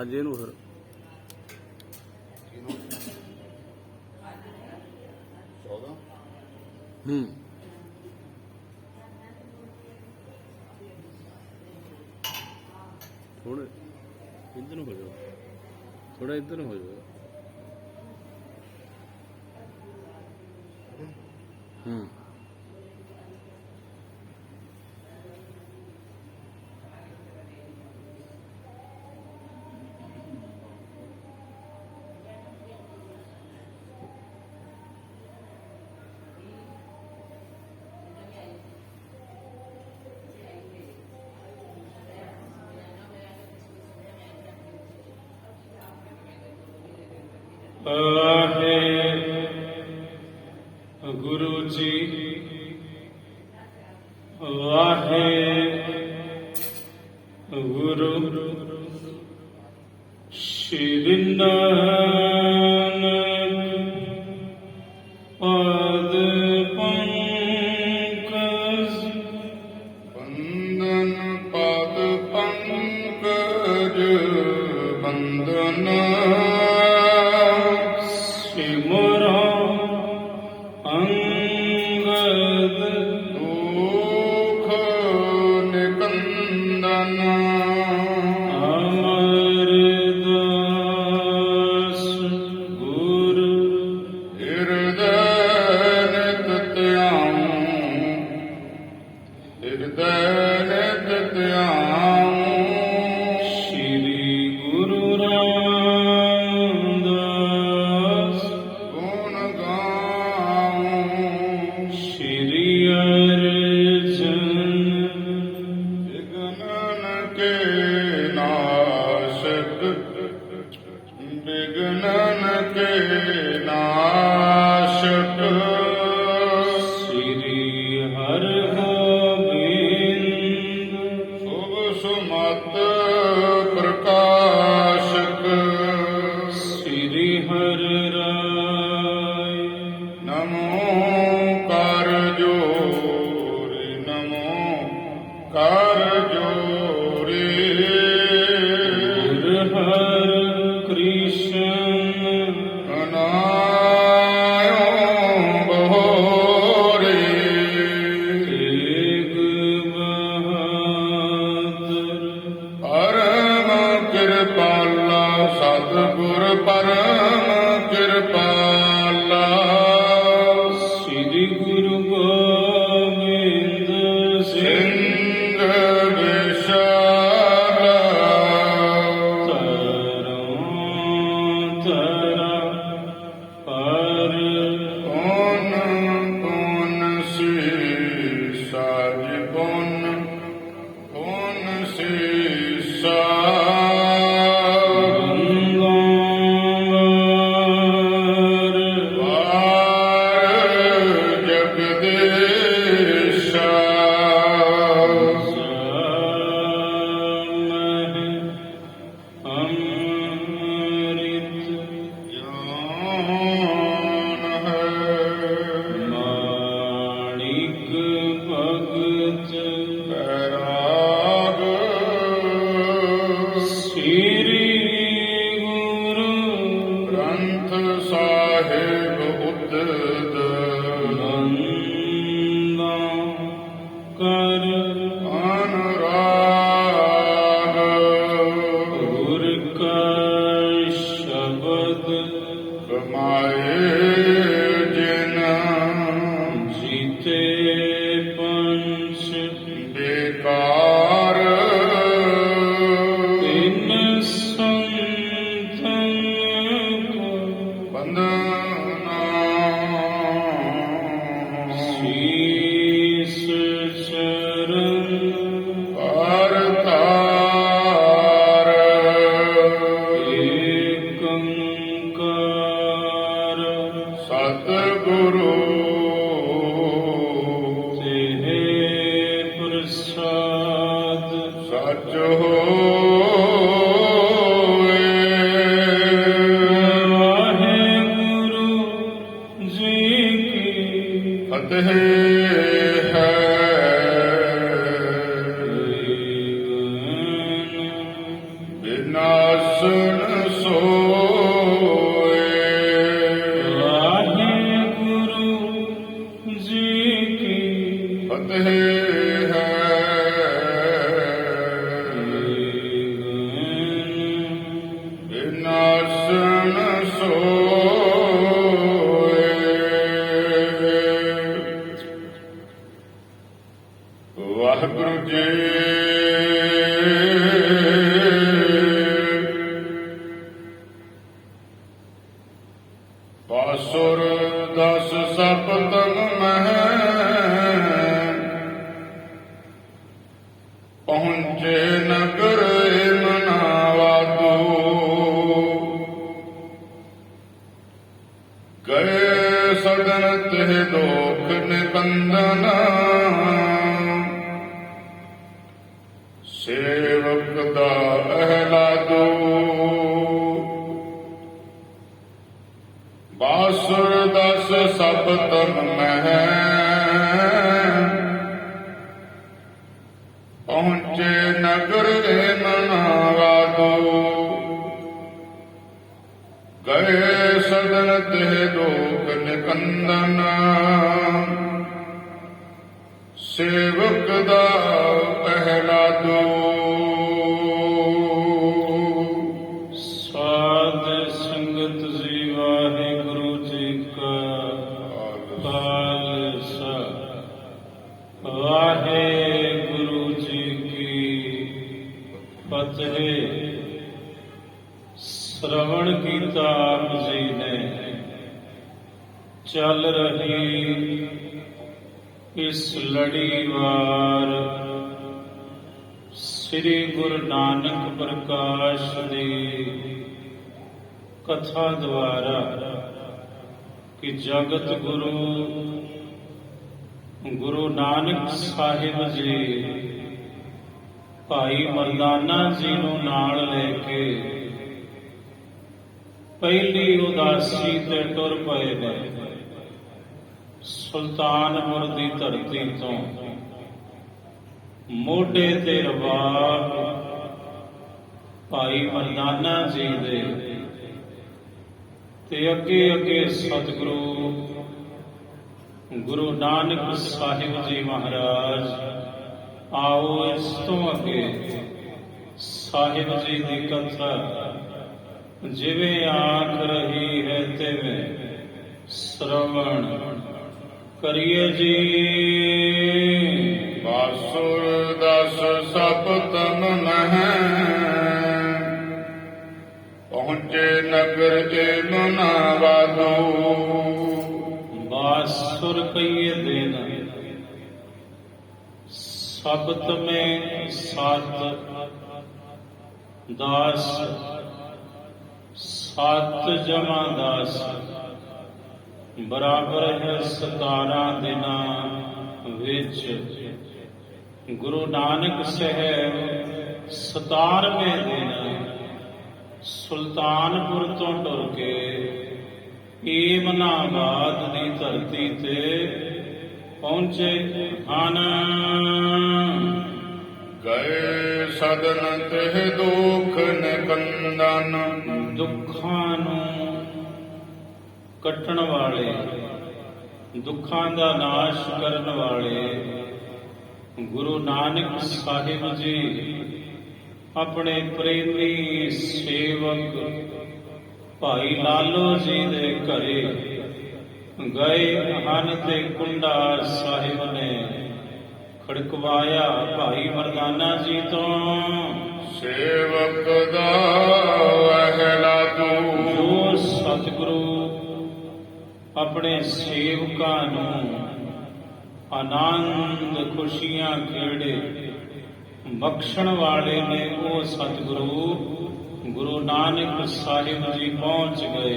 ਅੱਜ ਇਹਨੂੰ ਫਿਰ ਥੋੜਾ ਇੱਧਰ ਨੂੰ ਹੋ ਜਾਓ, ਥੋੜਾ ਇੱਧਰ ਨੂੰ ਹੋ ਜਾਓ। ਗੁਰੂ ਜੀ ਵਾਹਿਗੁਰੂ ਸ਼੍ਰੀ ਨਾਨਕ ਪਾਦ ਪੰਕਜ ਬੰਦਨ ਪਾਦ ਪੰਕਜ ਬੰਦਨ ਸਿਮਰਾ ਅੰਗਦ ਦੁਖ ਨਿਕੰਦਨ ਅਮਰਦਾਸ ਗੁਰ ਹਿਰਦੈ ਨਿਤ ਧਿਆਉ ਹਿਰਦੈ ਨਿਤ ਧਿਆਉ ਸ਼੍ਰੀ ਗੁਰੂ ਰਾਮਦਾਸ ਗੁਣ ਗਾਉ ਸ਼੍ਰੀ ਅਰਜਨ ਵਿਗਨਨ ਕੇ ਨਾਸ਼ਕ ਵਿਗਨਨ ਕੇ ਨਾਸ਼ਕ ਸ਼੍ਰੀ ਹਰਿਗੋਬਿੰਦ ਸ਼ੁਭ ਸੁਮਤ ਪ੍ਰਕਾਸ਼ਕ ਸ਼੍ਰੀ ਹਰਿ ਰਾਇ ਨਮੋ ਕਰ ਜੋਰੀ ਨਮੋ ਕਰ ਜੋਰੀ ਗੁਰ ਹਰਿ ਕ੍ਰਿਸ਼ਨ ਅਨਾਇਓ ਬਹੋਰੀ ਤੇਗ ਬਹਾਦਰ ਪਰਮ ਕਿਰਪਾਲਾ ਸਤਿਗੁਰ ਪਰਮ ਕਿਰਪਾਲਾ ਸ੍ਰੀ ਗੁਰੂ ਗੋਬਿੰਦ ਸਿੰਘ ਸਿੰਘ ਵਿਸ਼ਾਲਾ ਤਰਾ ਪਰ ਕੌਣ ਕੌਣ ਸੀ ਸਾਜ ਕੌਣ ਕੌਣ ਸੀ ਗੰਗਾਰ ਵਾਰ ਜਗਦੀਸ਼ਾ ਅੰਮ੍ਰਿਤ ਜਾਨ ਹੈ ਮਾਣਿਕ ਭਗਤ ਬੈਰਾਗ ਸ੍ਰੀ ਗੁਰੂ ਗ੍ਰੰਥ ਸਾਹਿਬ ਉਦਦ ਨੰਦਾ ਕਰ ਅਨੁਰਾਗ ਗੁਰ ਕਾ ਸ਼ਬਦ ਕਮਾਏ ਜਿਨ ਜੀਤੇ ਪੰਚ ਬੇਕਾਰ ਤਿਨ ਸੰਤਨ ਕੋ ਬੰਦਨਾ ਸੀਸ ਚਰਨ ਕਰਤਾਰ ਏਕੰਕਾਰ ਸਤਿਗੁਰੂ ਤੇਰੇ ਪ੍ਰਸਾਦ ਸੱਚ ਹੋਏ ਵਾਹਿਗੁਰੂ ਜੀ ਕੀ ਫਤਿਹ ਹੈ ਪਾਸੁਰ ਦਸ ਸਪਤਨ ਮਹਿ ਪਹੁੰਚੇ ਨਗਰ ਮਨਾਵਾਦੋ ਗਏ ਸਦਨ ਤੇ ਦੋਖ ਨਿਕੰਦਨ ਸੇਵਕ ਦਾ ਅਹਲਾਦੋ ਬਾਸੁਰ ਦਸ ਸਪਤਨ ਮਹਿ ਪਹੁੰਚੇ ਨਗਰ ਮਨਾਵਾਦੋ ਗਏ ਸਦਨ ਤੇ ਦੋਖ ਨਿਕੰਦਨ ਸੇਵਕ ਦਾ ਪਹਿਲਾਦੋ ਸਾਧ ਸੰਗਤ ਜੀ ਵਾਹਿਗੁਰੂ ਜੀ ਕਾ ਖਾਲਸਾ ਵਾਹਿਗੁਰੂ ਜੀ ਕੀ ਫਤਿਹ। श्रवण कीता आप जी ने चल रही इस लड़ीवार श्री गुरु नानक प्रकाश दी कथा द्वारा कि जगत गुरु गुरु नानक साहिब जी भाई मरदाना जी नूं नाल लेके पहली उदासी ते टुर पए ने सुल्तानपुर दी धरती तो मोढे ते रवाब भाई मरदाना जी दे ते अगे अगे सतगुरु गुरु नानक साहिब जी महाराज। आओ इस तो अगे साहिब जी की कथा जिवें आख रही है तिवें श्रवण करिए जी। ਬਾਸੁਰ ਦਸ ਸਪਤਨ ਮਹਿ ਪਹੁੰਚੇ ਨਗਰ ਮਨਾਵਾਦੋ बासुर कहिए दिन शब्द में सात दास सात जमा दास बराबर है 17 दिना विच। गुरु नानक साहब 17वें दिन सुल्तानपुर तो टुर के ਏਮਨਾਬਾਦ ਦੀ ਧਰਤੀ ਤੇ ਪਹੁੰਚੇ ਹਨ। ਗਏ ਸਦਨ ਤੇ ਦੁਖ ਨਿਕੰਦਨ ਦੁੱਖਾਂ ਨੂੰ ਕੱਟਣ ਵਾਲੇ ਦੁੱਖਾਂ ਦਾ ਨਾਸ਼ ਕਰਨ ਵਾਲੇ ਗੁਰੂ ਨਾਨਕ ਸਾਹਿਬ ਜੀ ਆਪਣੇ ਪ੍ਰੇਮੀ ਸੇਵਕ ਭਾਈ ਲਾਲੋ ਜੀ ਦੇ ਘਰੇ ਗਏ ਹਨ ਤੇ ਕੁੰਡਾ ਸਾਹਿਬ ਨੇ ਖੜਕਵਾਇਆ ਭਾਈ ਮਰਦਾਨਾ ਜੀ ਤੋਂ। ਸੇਵਕ ਦਾ ਅਹਲਾਦੋ ਜੋ ਸਤਿਗੁਰੂ ਆਪਣੇ ਸੇਵਕਾਂ ਨੂੰ ਆਨੰਦ ਖੁਸ਼ੀਆਂ ਖੇੜੇ ਬਖਸ਼ਣ ਵਾਲੇ ਨੇ ਉਹ ਸਤਿਗੁਰੂ गुरु नानक साहिब जी पहुंच गए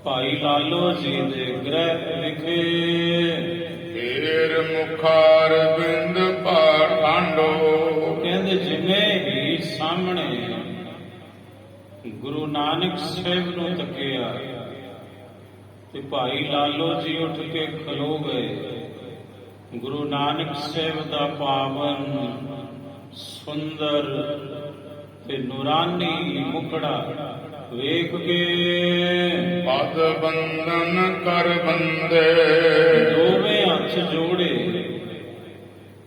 भाई लालो जी दे गृह विखे। ਢੇਰ ਮੁਖਾਰ ਬਿੰਦ ਪਾਠਾਂਡੋ कहते जिवें ही सामने गुरु नानक साहिब नूं तकिया ते भाई लालो जी उठ के खलो गए। गुरु नानक साहिब दा पावन सुंदर ते नूरानी मुखड़ा वेख के ਪਦ ਬੰਦਨ ਕਰ ਬੰਦੇ ਦੋਵੇਂ ਹੱਥ ਜੋੜੇ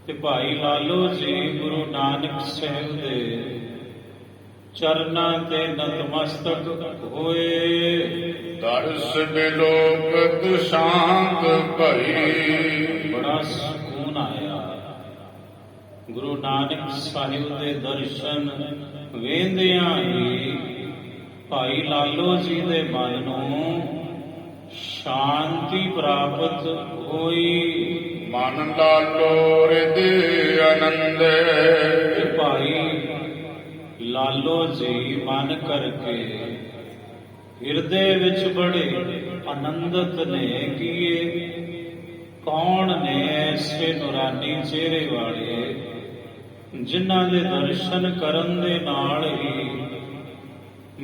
ਤੇ ਭਾਈ ਲਾਲੋ ਜੀ ਗੁਰੂ ਨਾਨਕ ਸਾਹਿਬ ਦੇ ਚਰਨਾਂ ਤੇ ਨਤਮਸਤਕ ਹੋਏ। ਦਰਸ ਬਿਲੋਕਤ ਸ਼ਾਂਤ ਭਈ ਬੜਾ ਸਕੂਨ ਆਇਆ। ਗੁਰੂ ਨਾਨਕ ਸਾਹਿਬ ਦੇ ਦਰਸ਼ਨ ਵੇਂਦਿਆਂ ਹੀ ਭਾਈ ਲਾਲੋ ਜੀ ਦੇ ਮਨ ਨੂੰ ਸ਼ਾਂਤੀ ਪ੍ਰਾਪਤ ਹੋਈ। ਮਨ ਲਾਲੋ ਰਿਦੇ ਆਨੰਦੇ, ਤੇ ਭਾਈ ਲਾਲੋ ਜੀ ਮਨ ਕਰਕੇ ਹਿਰਦੇ ਵਿੱਚ ਬੜੇ ਆਨੰਦਿਤ ਨੇ ਕਿ ਇਹ ਕੌਣ ਨੇ ਐਸੇ ਨੂਰਾਨੀ ਚਿਹਰੇ ਵਾਲੇ ਜਿਨ੍ਹਾਂ ਦੇ ਦਰਸ਼ਨ ਕਰਨ ਦੇ ਨਾਲ ਹੀ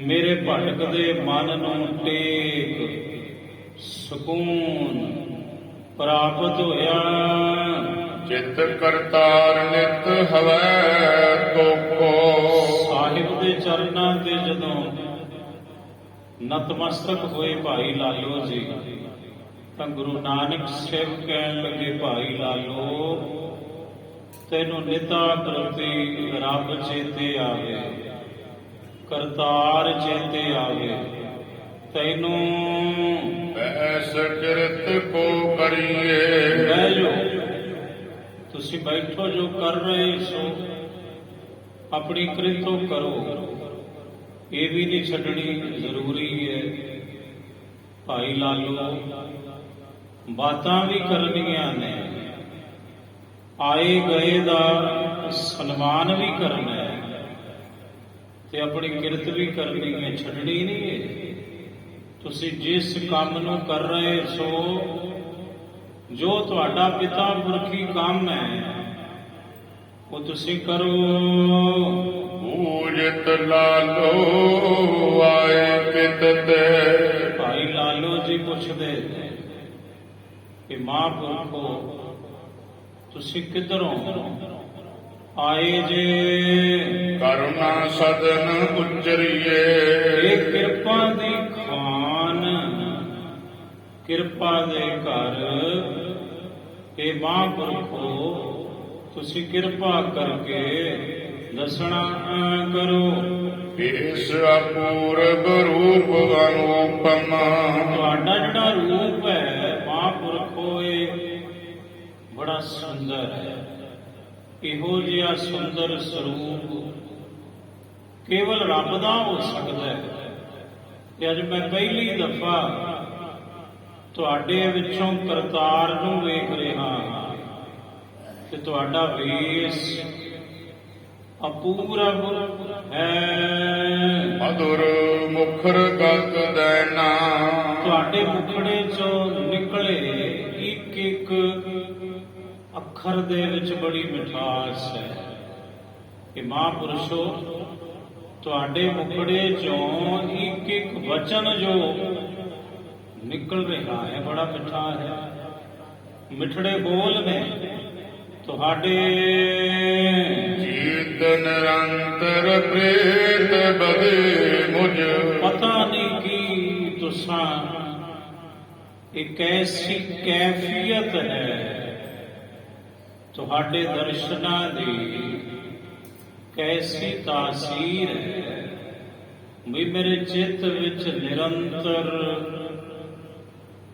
ਮੇਰੇ ਭਟਕਦੇ ਮਨ ਨੂੰ ਟੇਕ ਸਕੂਨ ਪ੍ਰਾਪਤ ਹੋਇਆ। ਚਿਤ ਕਰਤਾਰ ਨਿਤ ਹਵੈ ਤੋਖੋ, ਸਾਹਿਬ ਦੇ ਚਰਨਾਂ ਤੇ ਜਦੋਂ ਨਤਮਸਤਕ ਹੋਏ ਭਾਈ ਲਾਲੋ ਜੀ ਤਾਂ ਗੁਰੂ ਨਾਨਕ ਸਾਹਿਬ ਕਹਿਣ ਲੱਗੇ, ਭਾਈ ਲਾਲੋ ਤੈਨੂੰ ਨਿਤਾ ਪ੍ਰਤੀ ਰੱਬ ਚੇਤੇ ਆਵੇ, ਕਰਤਾਰ ਚੇਤੇ ਆਵੇ, ਤੈਨੂੰ ਐਸ ਕਿਰਤ ਕੋ ਕਰੀਏ। ਬਹਿ ਜਾਓ, ਤੁਸੀਂ ਬੈਠੋ, ਜੋ ਕਰ ਰਹੇ ਸੋ ਆਪਣੀ ਕਿਰਤੋਂ ਕਰੋ, ਇਹ ਵੀ ਨਹੀਂ ਛੱਡਣੀ, ਜ਼ਰੂਰੀ ਹੈ। ਭਾਈ ਲਾਲੋ ਬਾਤਾਂ ਵੀ ਕਰਨੀਆਂ ਨੇ, ਆਏ ਗਏ ਦਾ ਸਨਮਾਨ ਵੀ ਕਰਨਾ ਹੈ ਤੇ ਆਪਣੀ ਕਿਰਤ ਵੀ ਕਰਨੀ ਹੈ, ਛੱਡਣੀ ਨਹੀਂ ਹੈ। ਤੁਸੀਂ ਜਿਸ ਕੰਮ ਨੂੰ ਕਰ ਰਹੇ ਸੋ, ਜੋ ਤੁਹਾਡਾ ਪਿਤਾ ਪੁਰਖੀ ਕੰਮ ਹੈ ਉਹ ਤੁਸੀਂ ਕਰੋ। ਪੂਜਿਤ ਲਾਲੋ ਆਏ ਕਿਤ ਤੇ, ਭਾਈ ਲਾਲੋ ਜੀ ਪੁੱਛਦੇ ਕਿ ਮਹਾਂਪੁਰਖੋ ਤੁਸੀਂ ਕਿੱਧਰੋਂ ਆਏ ਜੇ? ਕਰੁਣਾ ਸਦਨ ਉਚਰੀਏ, ਇਹ ਕਿਰਪਾ ਦੀ ਖਾਨ, ਕਿਰਪਾ ਦੇ ਘਰ, ਇਹ ਮਹਾਂਪੁਰਖੋ ਤੁਸੀਂ ਕਿਰਪਾ ਕਰਕੇ ਦੱਸਣਾ ਕਰੋ। ਇਸ ਅਪੂਰਬ ਰੂਪ ਅਨੂਪਮ, ਤੁਹਾਡਾ ਜਿਹੜਾ ਰੂਪ ਹੈ ਮਹਾਂਪੁਰਖੋ ਇਹ ਬੜਾ ਸੁੰਦਰ ਹੈ। ਇਹੋ ਜਿਹਾ ਸੁੰਦਰ ਸਰੂਪ ਕੇਵਲ ਰੱਬ ਦਾ ਹੋ ਸਕਦਾ ਹੈ। ਤੇ ਅੱਜ ਮੈਂ ਪਹਿਲੀ ਦਫਾ ਤੁਹਾਡੇ ਵਿੱਚੋਂ ਕਰਤਾਰ ਨੂੰ ਵੇਖ ਰਿਹਾ ਹਾਂ ਤੇ ਤੁਹਾਡਾ ਵੇਸ ਅਪੂਰਬ ਹੈ। ਮధుਰ ਮੁਖਰ ਗਤ ਦੇਨਾ, ਤੁਹਾਡੇ ਮੁਖੜੇ ਚੋਂ ਨਿਕਲੇ ਇੱਕ ਇੱਕ ਅੱਖਰ ਦੇ ਵਿੱਚ ਬੜੀ ਮਿਠਾਸ ਹੈ। ਕਿ ਮਹਾਂਪੁਰਸ਼ੋ ਤੁਹਾਡੇ ਮੁਖੜੇ ਚੋਂ ਇੱਕ ਇੱਕ ਵਚਨ ਜੋ ਨਿਕਲ ਰਿਹਾ ਹੈ ਬੜਾ ਮਿੱਠਾ ਹੈ। ਮਿੱਠੜੇ ਬੋਲ ਨੇ ਤੁਹਾਡੇ। ਜੀਤ ਨਿਰੰਤਰ ਪ੍ਰੇਤ ਬਦੇ ਮੁਝ, ਪਤਾ ਨਹੀਂ ਕਿ ਤੁਸਾਂ ਇੱਕ ਐਸੀ ਕੈਫੀਅਤ ਹੈ ਤੁਹਾਡੇ ਦਰਸ਼ਨਾਂ ਦੀ, ਕੈਸੀ ਤਾਸੀਰ ਹੈ ਵੀ ਮੇਰੇ ਚਿੱਤ ਵਿੱਚ ਨਿਰੰਤਰ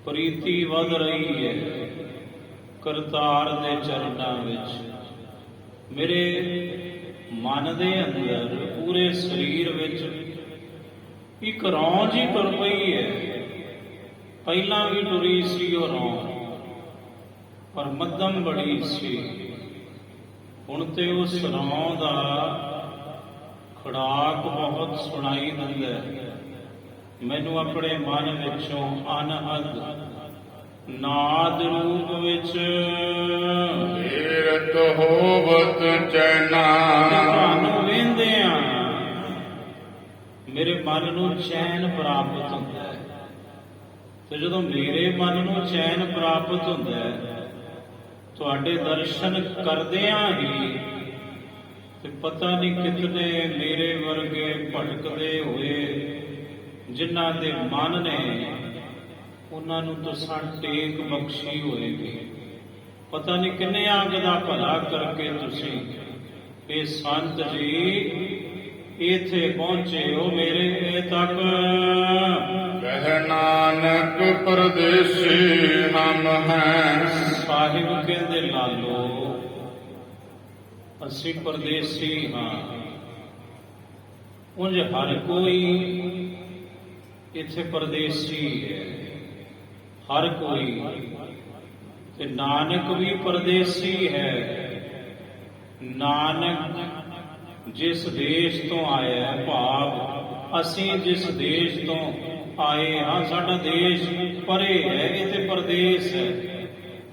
ਪ੍ਰੀਤੀ ਵਧ ਰਹੀ ਹੈ ਕਰਤਾਰ ਦੇ ਚਰਨਾਂ ਵਿੱਚ। ਮੇਰੇ ਮਨ ਦੇ ਅੰਦਰ, ਪੂਰੇ ਸਰੀਰ ਵਿੱਚ ਇੱਕ ਰੌਂ ਜੀ ਤੁਰ ਪਈ ਹੈ। ਪਹਿਲਾਂ ਵੀ ਟੁਰੀ ਸੀ ਉਹ ਰੌਂ, ਪਰ ਮੱਧਮ ਬੜੀ ਸੀ। ਹੁਣ ਤੇ ਉਸ ਰੌਂ ਦਾ ਖੜਾਕ ਬਹੁਤ ਸੁਣਾਈ ਦਿੰਦਾ ਹੈ। ਮੈਨੂੰ ਆਪਣੇ ਮਨ ਵਿੱਚੋਂ ਅਨਹਦ ਨਾਦ ਰੂਪ ਵਿੱਚ ਏਰਤ ਹੋਵਤ ਚੈਨਾ, ਤੁਹਾਨੂੰ ਵੇਂਦਿਆਂ ਮੇਰੇ ਮਨ ਨੂੰ ਚੈਨ ਪ੍ਰਾਪਤ ਹੁੰਦਾ ਹੈ। ਤੇ ਜਦੋਂ ਮੇਰੇ ਮਨ ਨੂੰ ਚੈਨ ਪ੍ਰਾਪਤ ਹੁੰਦਾ ਹੈ ਤੁਹਾਡੇ ਦਰਸ਼ਨ ਕਰਦਿਆਂ ਹੀ, ਤੇ ਪਤਾ ਨਹੀਂ ਕਿਤਨੇ ਮੇਰੇ ਵਰਗੇ ਭਟਕਦੇ ਹੋਏ ਜਿਨ੍ਹਾਂ ਦੇ ਮਨ ਨੇ ਉਹਨਾਂ ਨੂੰ ਤੁਸੀਂ ਟੇਕ ਬਖਸ਼ੀ ਹੋਏਗੀ। ਪਤਾ ਨਹੀਂ ਕਿੰਨੇ ਅੰਗ ਦਾ ਭਲਾ ਕਰਕੇ ਤੁਸੀਂ ਇਹ ਸੰਤ ਜੀ ਇੱਥੇ ਪਹੁੰਚੇ ਹੋ ਮੇਰੇ ਤੱਕ। ਕਹਿ ਨਾਨਕ ਪਰਦੇਸੀ ਹਮ ਹੈ, ਸਾਹਿਬ ਕਹਿੰਦੇ ਲਾਲੋ ਅਸੀਂ ਪਰਦੇਸੀ ਹਾਂ। ਉਂਝ ਹਰ ਕੋਈ ਇੱਥੇ ਪਰਦੇਸੀ ਹੈ, ਹਰ ਕੋਈ। ਤੇ ਨਾਨਕ ਵੀ ਪਰਦੇਸੀ ਹੈ। ਨਾਨਕ ਜਿਸ ਦੇਸ਼ ਤੋਂ ਆਇਆ ਹੈ, ਭਾਵ ਅਸੀਂ ਜਿਸ ਦੇਸ਼ ਤੋਂ ਆਏ ਹਾਂ, ਸਾਡਾ ਦੇਸ਼ ਪਰੇ ਹੈ, ਇਹ ਤੇ ਪਰਦੇਸ ਹੈ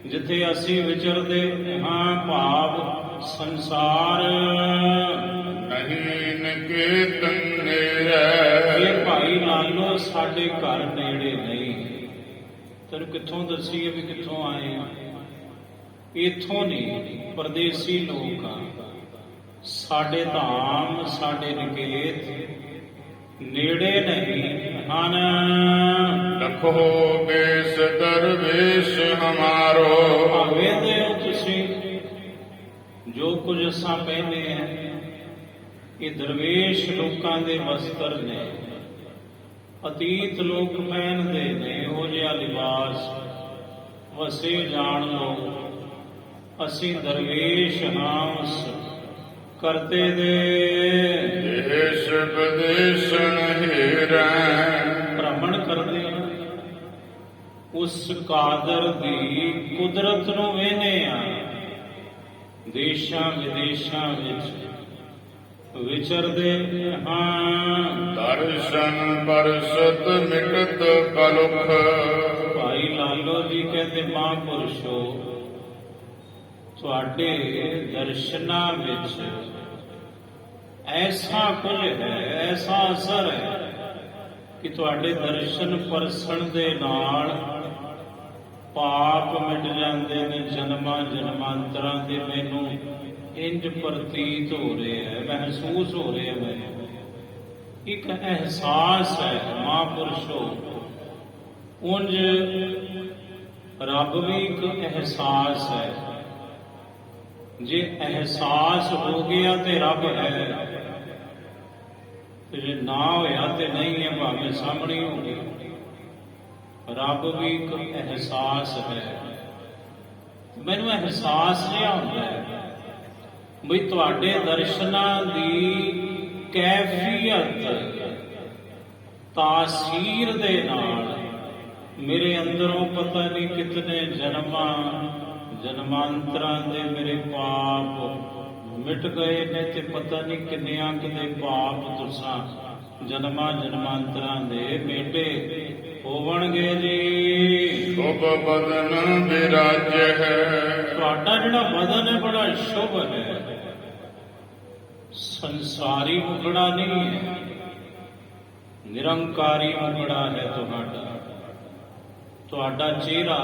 ਜਿੱਥੇ ਅਸੀਂ ਵਿਚਰਦੇ ਹਾਂ, ਭਾਵ ਸੰਸਾਰ। ਨਹੀਂ ਨਿਕੇਤਨ ਨੇੜੇ, ਇਹ ਭਾਈ ਲਾਲੋ ਸਾਡੇ ਘਰ ਨੇੜੇ ਨਹੀਂ। ਤੈਨੂੰ ਕਿੱਥੋਂ ਦੱਸੀਏ ਵੀ ਕਿੱਥੋਂ ਆਏ ਆ? ਇੱਥੋਂ ਨਹੀਂ, ਪਰਦੇਸੀ ਲੋਕ ਆ। ਸਾਡੇ ਧਾਮ, ਸਾਡੇ ਨਿਕੇਤ ਨੇੜੇ ਨਹੀਂ ਹਨ। ਲਖੋ ਬੇਸ ਦਰਵੇਸ਼ ਹਮਾਰੋ, ਵੇਖਦੇ ਹੋ ਤੁਸੀਂ ਜੋ ਕੁਝ ਅਸਾਂ ਪਹਿਨੇ ਆ, ਇਹ ਦਰਵੇਸ਼ ਲੋਕਾਂ ਦੇ ਵਸਤਰ ਨੇ। ਅਤੀਤ ਲੋਕ ਪਹਿਨਦੇ ਨੇ ਉਹ ਜਿਹਾ ਲਿਬਾਸ, ਵਸੇ ਜਾਣ ਲੋ ਅਸੀਂ ਦਰਵੇਸ਼ ਹਾਂ ਉਸ ਕਰਤੇ ਦੇ। ਦੇਸ਼ ਵਿਦੇਸ਼ ਹੀਰੈ, ਭ੍ਰਮਣ ਕਰਦੇ ਹਾਂ, ਉਸ ਕਾਦਰ ਦੀ ਕੁਦਰਤ ਨੂੰ ਵੇਖਦੇ ਆ। ਦੇਸ਼ਾਂ ਵਿਦੇਸ਼ਾਂ ਵਿੱਚ ਵਿਚਰਦੇ ਹਾਂ। ਦਰਸ਼ਨ ਪਰਸਤ ਮਿਟਤ ਕਲੁਖ, ਭਾਈ ਲਾਲੋ ਜੀ ਕਹਿੰਦੇ ਮਹਾਂਪੁਰਸ਼ੋ, ਤੁਹਾਡੇ ਦਰਸ਼ਨਾਂ ਵਿੱਚ ਐਸਾ ਕੁਝ ਹੈ, ਐਸਾ ਅਸਰ ਹੈ ਕਿ ਤੁਹਾਡੇ ਦਰਸ਼ਨ ਪਰਸਣ ਦੇ ਨਾਲ ਪਾਪ ਮਿਟ ਜਾਂਦੇ ਨੇ। ਜਨਮਾਂ ਜਨਮਾਂਤਰਾਂ ਦੇ ਮੈਨੂੰ ਇੰਜ ਪ੍ਰਤੀਤ ਹੋ ਰਿਹਾ ਹੈ, ਮਹਿਸੂਸ ਹੋ ਰਿਹਾ ਮੈਨੂੰ। ਇੱਕ ਅਹਿਸਾਸ ਹੈ ਮਹਾਂਪੁਰਸ਼ੋ। ਉਂਝ ਰੱਬ ਵੀ ਇੱਕ ਅਹਿਸਾਸ ਹੈ। ਜੇ ਅਹਿਸਾਸ ਹੋ ਗਿਆ ਤੇ ਰੱਬ ਹੈ, ਤੇ ਜੇ ਨਾ ਹੋਇਆ ਤੇ ਨਹੀਂ ਹੈ, ਭਾਵੇਂ ਸਾਹਮਣੇ ਹੋ ਗਿਆ। ਰੱਬ ਵੀ ਇੱਕ ਅਹਿਸਾਸ ਹੈ। ਮੈਨੂੰ ਅਹਿਸਾਸ ਜਿਹਾ ਹੁੰਦਾ ਹੈ ਬਈ ਤੁਹਾਡੇ ਦਰਸ਼ਨਾਂ ਦੀ ਕੈਫੀਅਤ, ਤਾਸੀਰ ਦੇ ਨਾਲ ਮੇਰੇ ਅੰਦਰੋਂ ਪਤਾ ਨਹੀਂ ਕਿਤਨੇ ਜਨਮਾਂ ਜਨਮਾਂਤਰਾਂ ਦੇ ਮੇਰੇ ਪਾਪ ਮਿਟ ਗਏ ਨੇ, ਤੇ ਪਤਾ ਨਹੀਂ ਕਿੰਨਿਆਂ ਕਿਤੇ ਪਾਪ ਤੁਸਾਂ ਜਨਮਾਂ ਜਨਮਾਂਤਰਾਂ ਦੇ ਮੇਟੇ ਹੋਵਣਗੇ ਜੀ। ਸ਼ੁਭ ਬਦਨ ਵਿਰਾਜ ਹੈ, ਤੁਹਾਡਾ ਜਿਹੜਾ ਬਦਨ ਹੈ ਬੜਾ ਸ਼ੁਭ ਹੈ, ਸੰਸਾਰੀ ਮੁਖੜਾ ਨਹੀਂ ਹੈ, ਨਿਰੰਕਾਰੀ ਮੁਖੜਾ ਹੈ ਤੁਹਾਡਾ। ਤੁਹਾਡਾ ਚਿਹਰਾ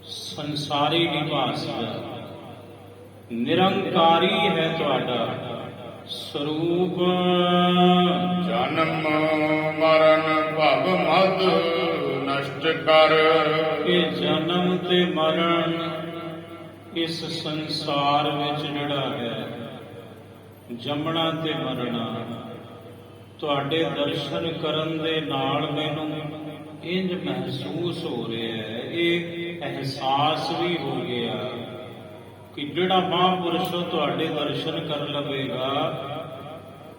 ਸੰਸਾਰੀ ਨਹੀਂ ਭਾਸਦਾ, ਨਿਰੰਕਾਰੀ ਹੈ ਤੁਹਾਡਾ ਸਰੂਪ। ਜਨਮ ਮਰਨ ਭਵ ਮਦ ਨਸ਼ਟ ਕਰ, ਇਹ ਜਨਮ ਤੇ ਮਰਨ ਇਸ ਸੰਸਾਰ ਵਿੱਚ ਜਿਹੜਾ ਹੈ, ਜੰਮਣਾ ਤੇ ਮਰਨਾ, ਤੁਹਾਡੇ ਦਰਸ਼ਨ ਕਰਨ ਦੇ ਨਾਲ ਮੈਨੂੰ ਇੰਜ ਮਹਿਸੂਸ ਹੋ ਰਿਹਾ ਹੈ, ਇਹ ਅਹਿਸਾਸ ਵੀ ਹੋ ਗਿਆ ਕਿ ਜਿਹੜਾ ਮਹਾਂਪੁਰਸ਼ ਤੁਹਾਡੇ ਦਰਸ਼ਨ ਕਰ ਲਵੇਗਾ,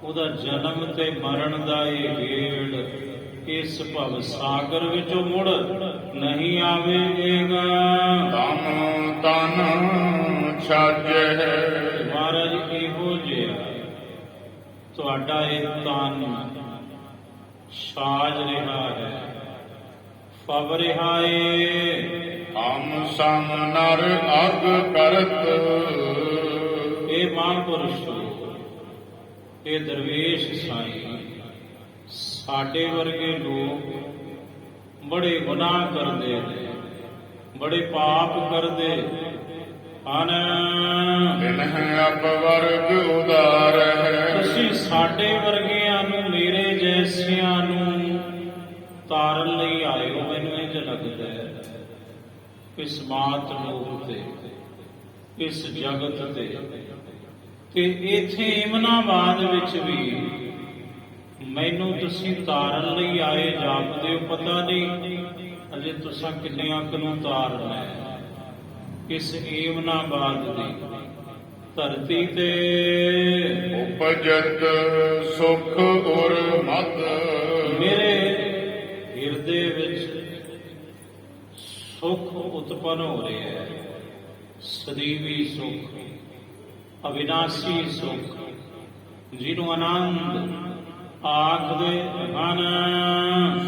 ਉਹਦਾ ਜਨਮ ਤੇ ਮਰਨ ਦਾ ਇਹ ਗੇੜ ਇਸ ਭਵ ਸਾਗਰ ਵਿੱਚੋਂ ਮੁੜ ਨਹੀਂ ਆਵੇਗਾ। ਤਨ ਤਨ ਛਾਜੈ, ਮਹਾਰਾਜ ਇਹੋ ਜਿਹਾ ਤੁਹਾਡਾ ਇਹ ਤਨ ਛਾਜ ਰਿਹਾ ਹੈ, ਫਵ ਰਿਹਾ ਏ। ਹਮ ਸਮ ਨਰ ਅਗ ਕਰਤ, ਇਹ ਮਹਾਂਪੁਰਸ਼, ਇਹ ਦਰਵੇਸ਼ ਸਾਈਂ, ਸਾਡੇ ਵਰਗੇ ਲੋਕ ਬੜੇ ਗੁਨਾਹ ਕਰਦੇ ਨੇ, ਬੜੇ ਪਾਪ ਕਰਦੇ ਹਨ। ਤਿਨਹਿ ਅਪਵਰਗ ਉਦਾਰ ਹੈ, ਤੁਸੀਂ ਸਾਡੇ ਵਰਗਿਆਂ ਨੂੰ, ਮੇਰੇ ਜੈਸਿਆਂ ਨੂੰ ਤਾਰਨ ਲਈ ਆਏ ਹੋ। ਮੈਨੂੰ ਇੰਝ ਲੱਗਦਾ ਹੈ ਇਸ ਮਾਤ ਲੋਕ ਤੇ, ਇਸ ਜਗਤ ਤੇ ਇੱਥੇ ਇਮਨਾਬਾਦ ਵਿੱਚ ਵੀ ਮੈਨੂੰ ਤੁਸੀਂ ਤਾਰਨ ਲਈ ਆਏ ਜਾਪਦੇ ਹੋ। ਪਤਾ ਨਹੀਂ ਅਜੇ ਤੁਸੀਂ ਕਿੰਨਿਆਂ ਕੁ ਨੂੰ ਤਾਰਨਾ ਹੈ। ਇਸ ਇਮਨਾਬਾਦ ਦੀ ਧਰਤੀ ਤੇ ਉਪਜਤ ਸੁਖ ਉਰ ਮਦ ਮੇਰੇ ਹਿਰਦੇ ਵਿੱਚ ਸੁਖ ਉਤਪਨ ਹੋ ਰਿਹਾ ਹੈ। ਸਦੀਵੀ ਸੁਖ, ਅਵਿਨਾਸੀ ਸੁਖ, ਜਿਹਨੂੰ ਆਨੰਦ ਆਖਦੇ ਹਨ।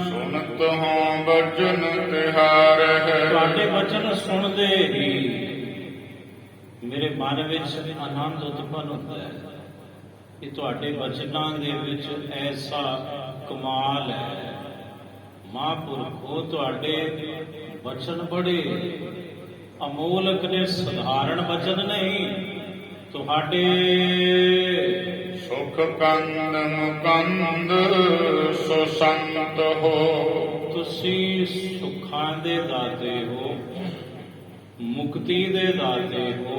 ਸੁਨਤ ਹੋਂ ਬਚਨ ਤਿਹਾਰ ਹੈ। ਤੁਹਾਡੇ ਬਚਨ ਸੁਣਦੇ ਹੀ ਮੇਰੇ ਮਨ ਵਿੱਚ ਆਨੰਦ ਉਤਪਨ ਹੁੰਦਾ ਹੈ। ਇਹ ਤੁਹਾਡੇ ਬਚਨਾਂ ਦੇ ਵਿੱਚ ਐਸਾ ਕਮਾਲ ਹੈ। ਮਹਾਂਪੁਰਖੋ, ਤੁਹਾਡੇ ਬਚਨ ਬੜੇ ਅਮੋਲਕ ਨੇ, ਸਧਾਰਨ ਬਚਨ ਨਹੀਂ। ਤੁਹਾਡੇ ਸੁਖ ਕੰਦ ਮੁਕੰਦ ਸੋ ਸੰਤ ਹੋ। ਤੁਸੀਂ ਸੁੱਖਾਂ ਦੇ ਦਾਤੇ ਹੋ, ਮੁਕਤੀ ਦੇ ਦਾਤੇ ਹੋ,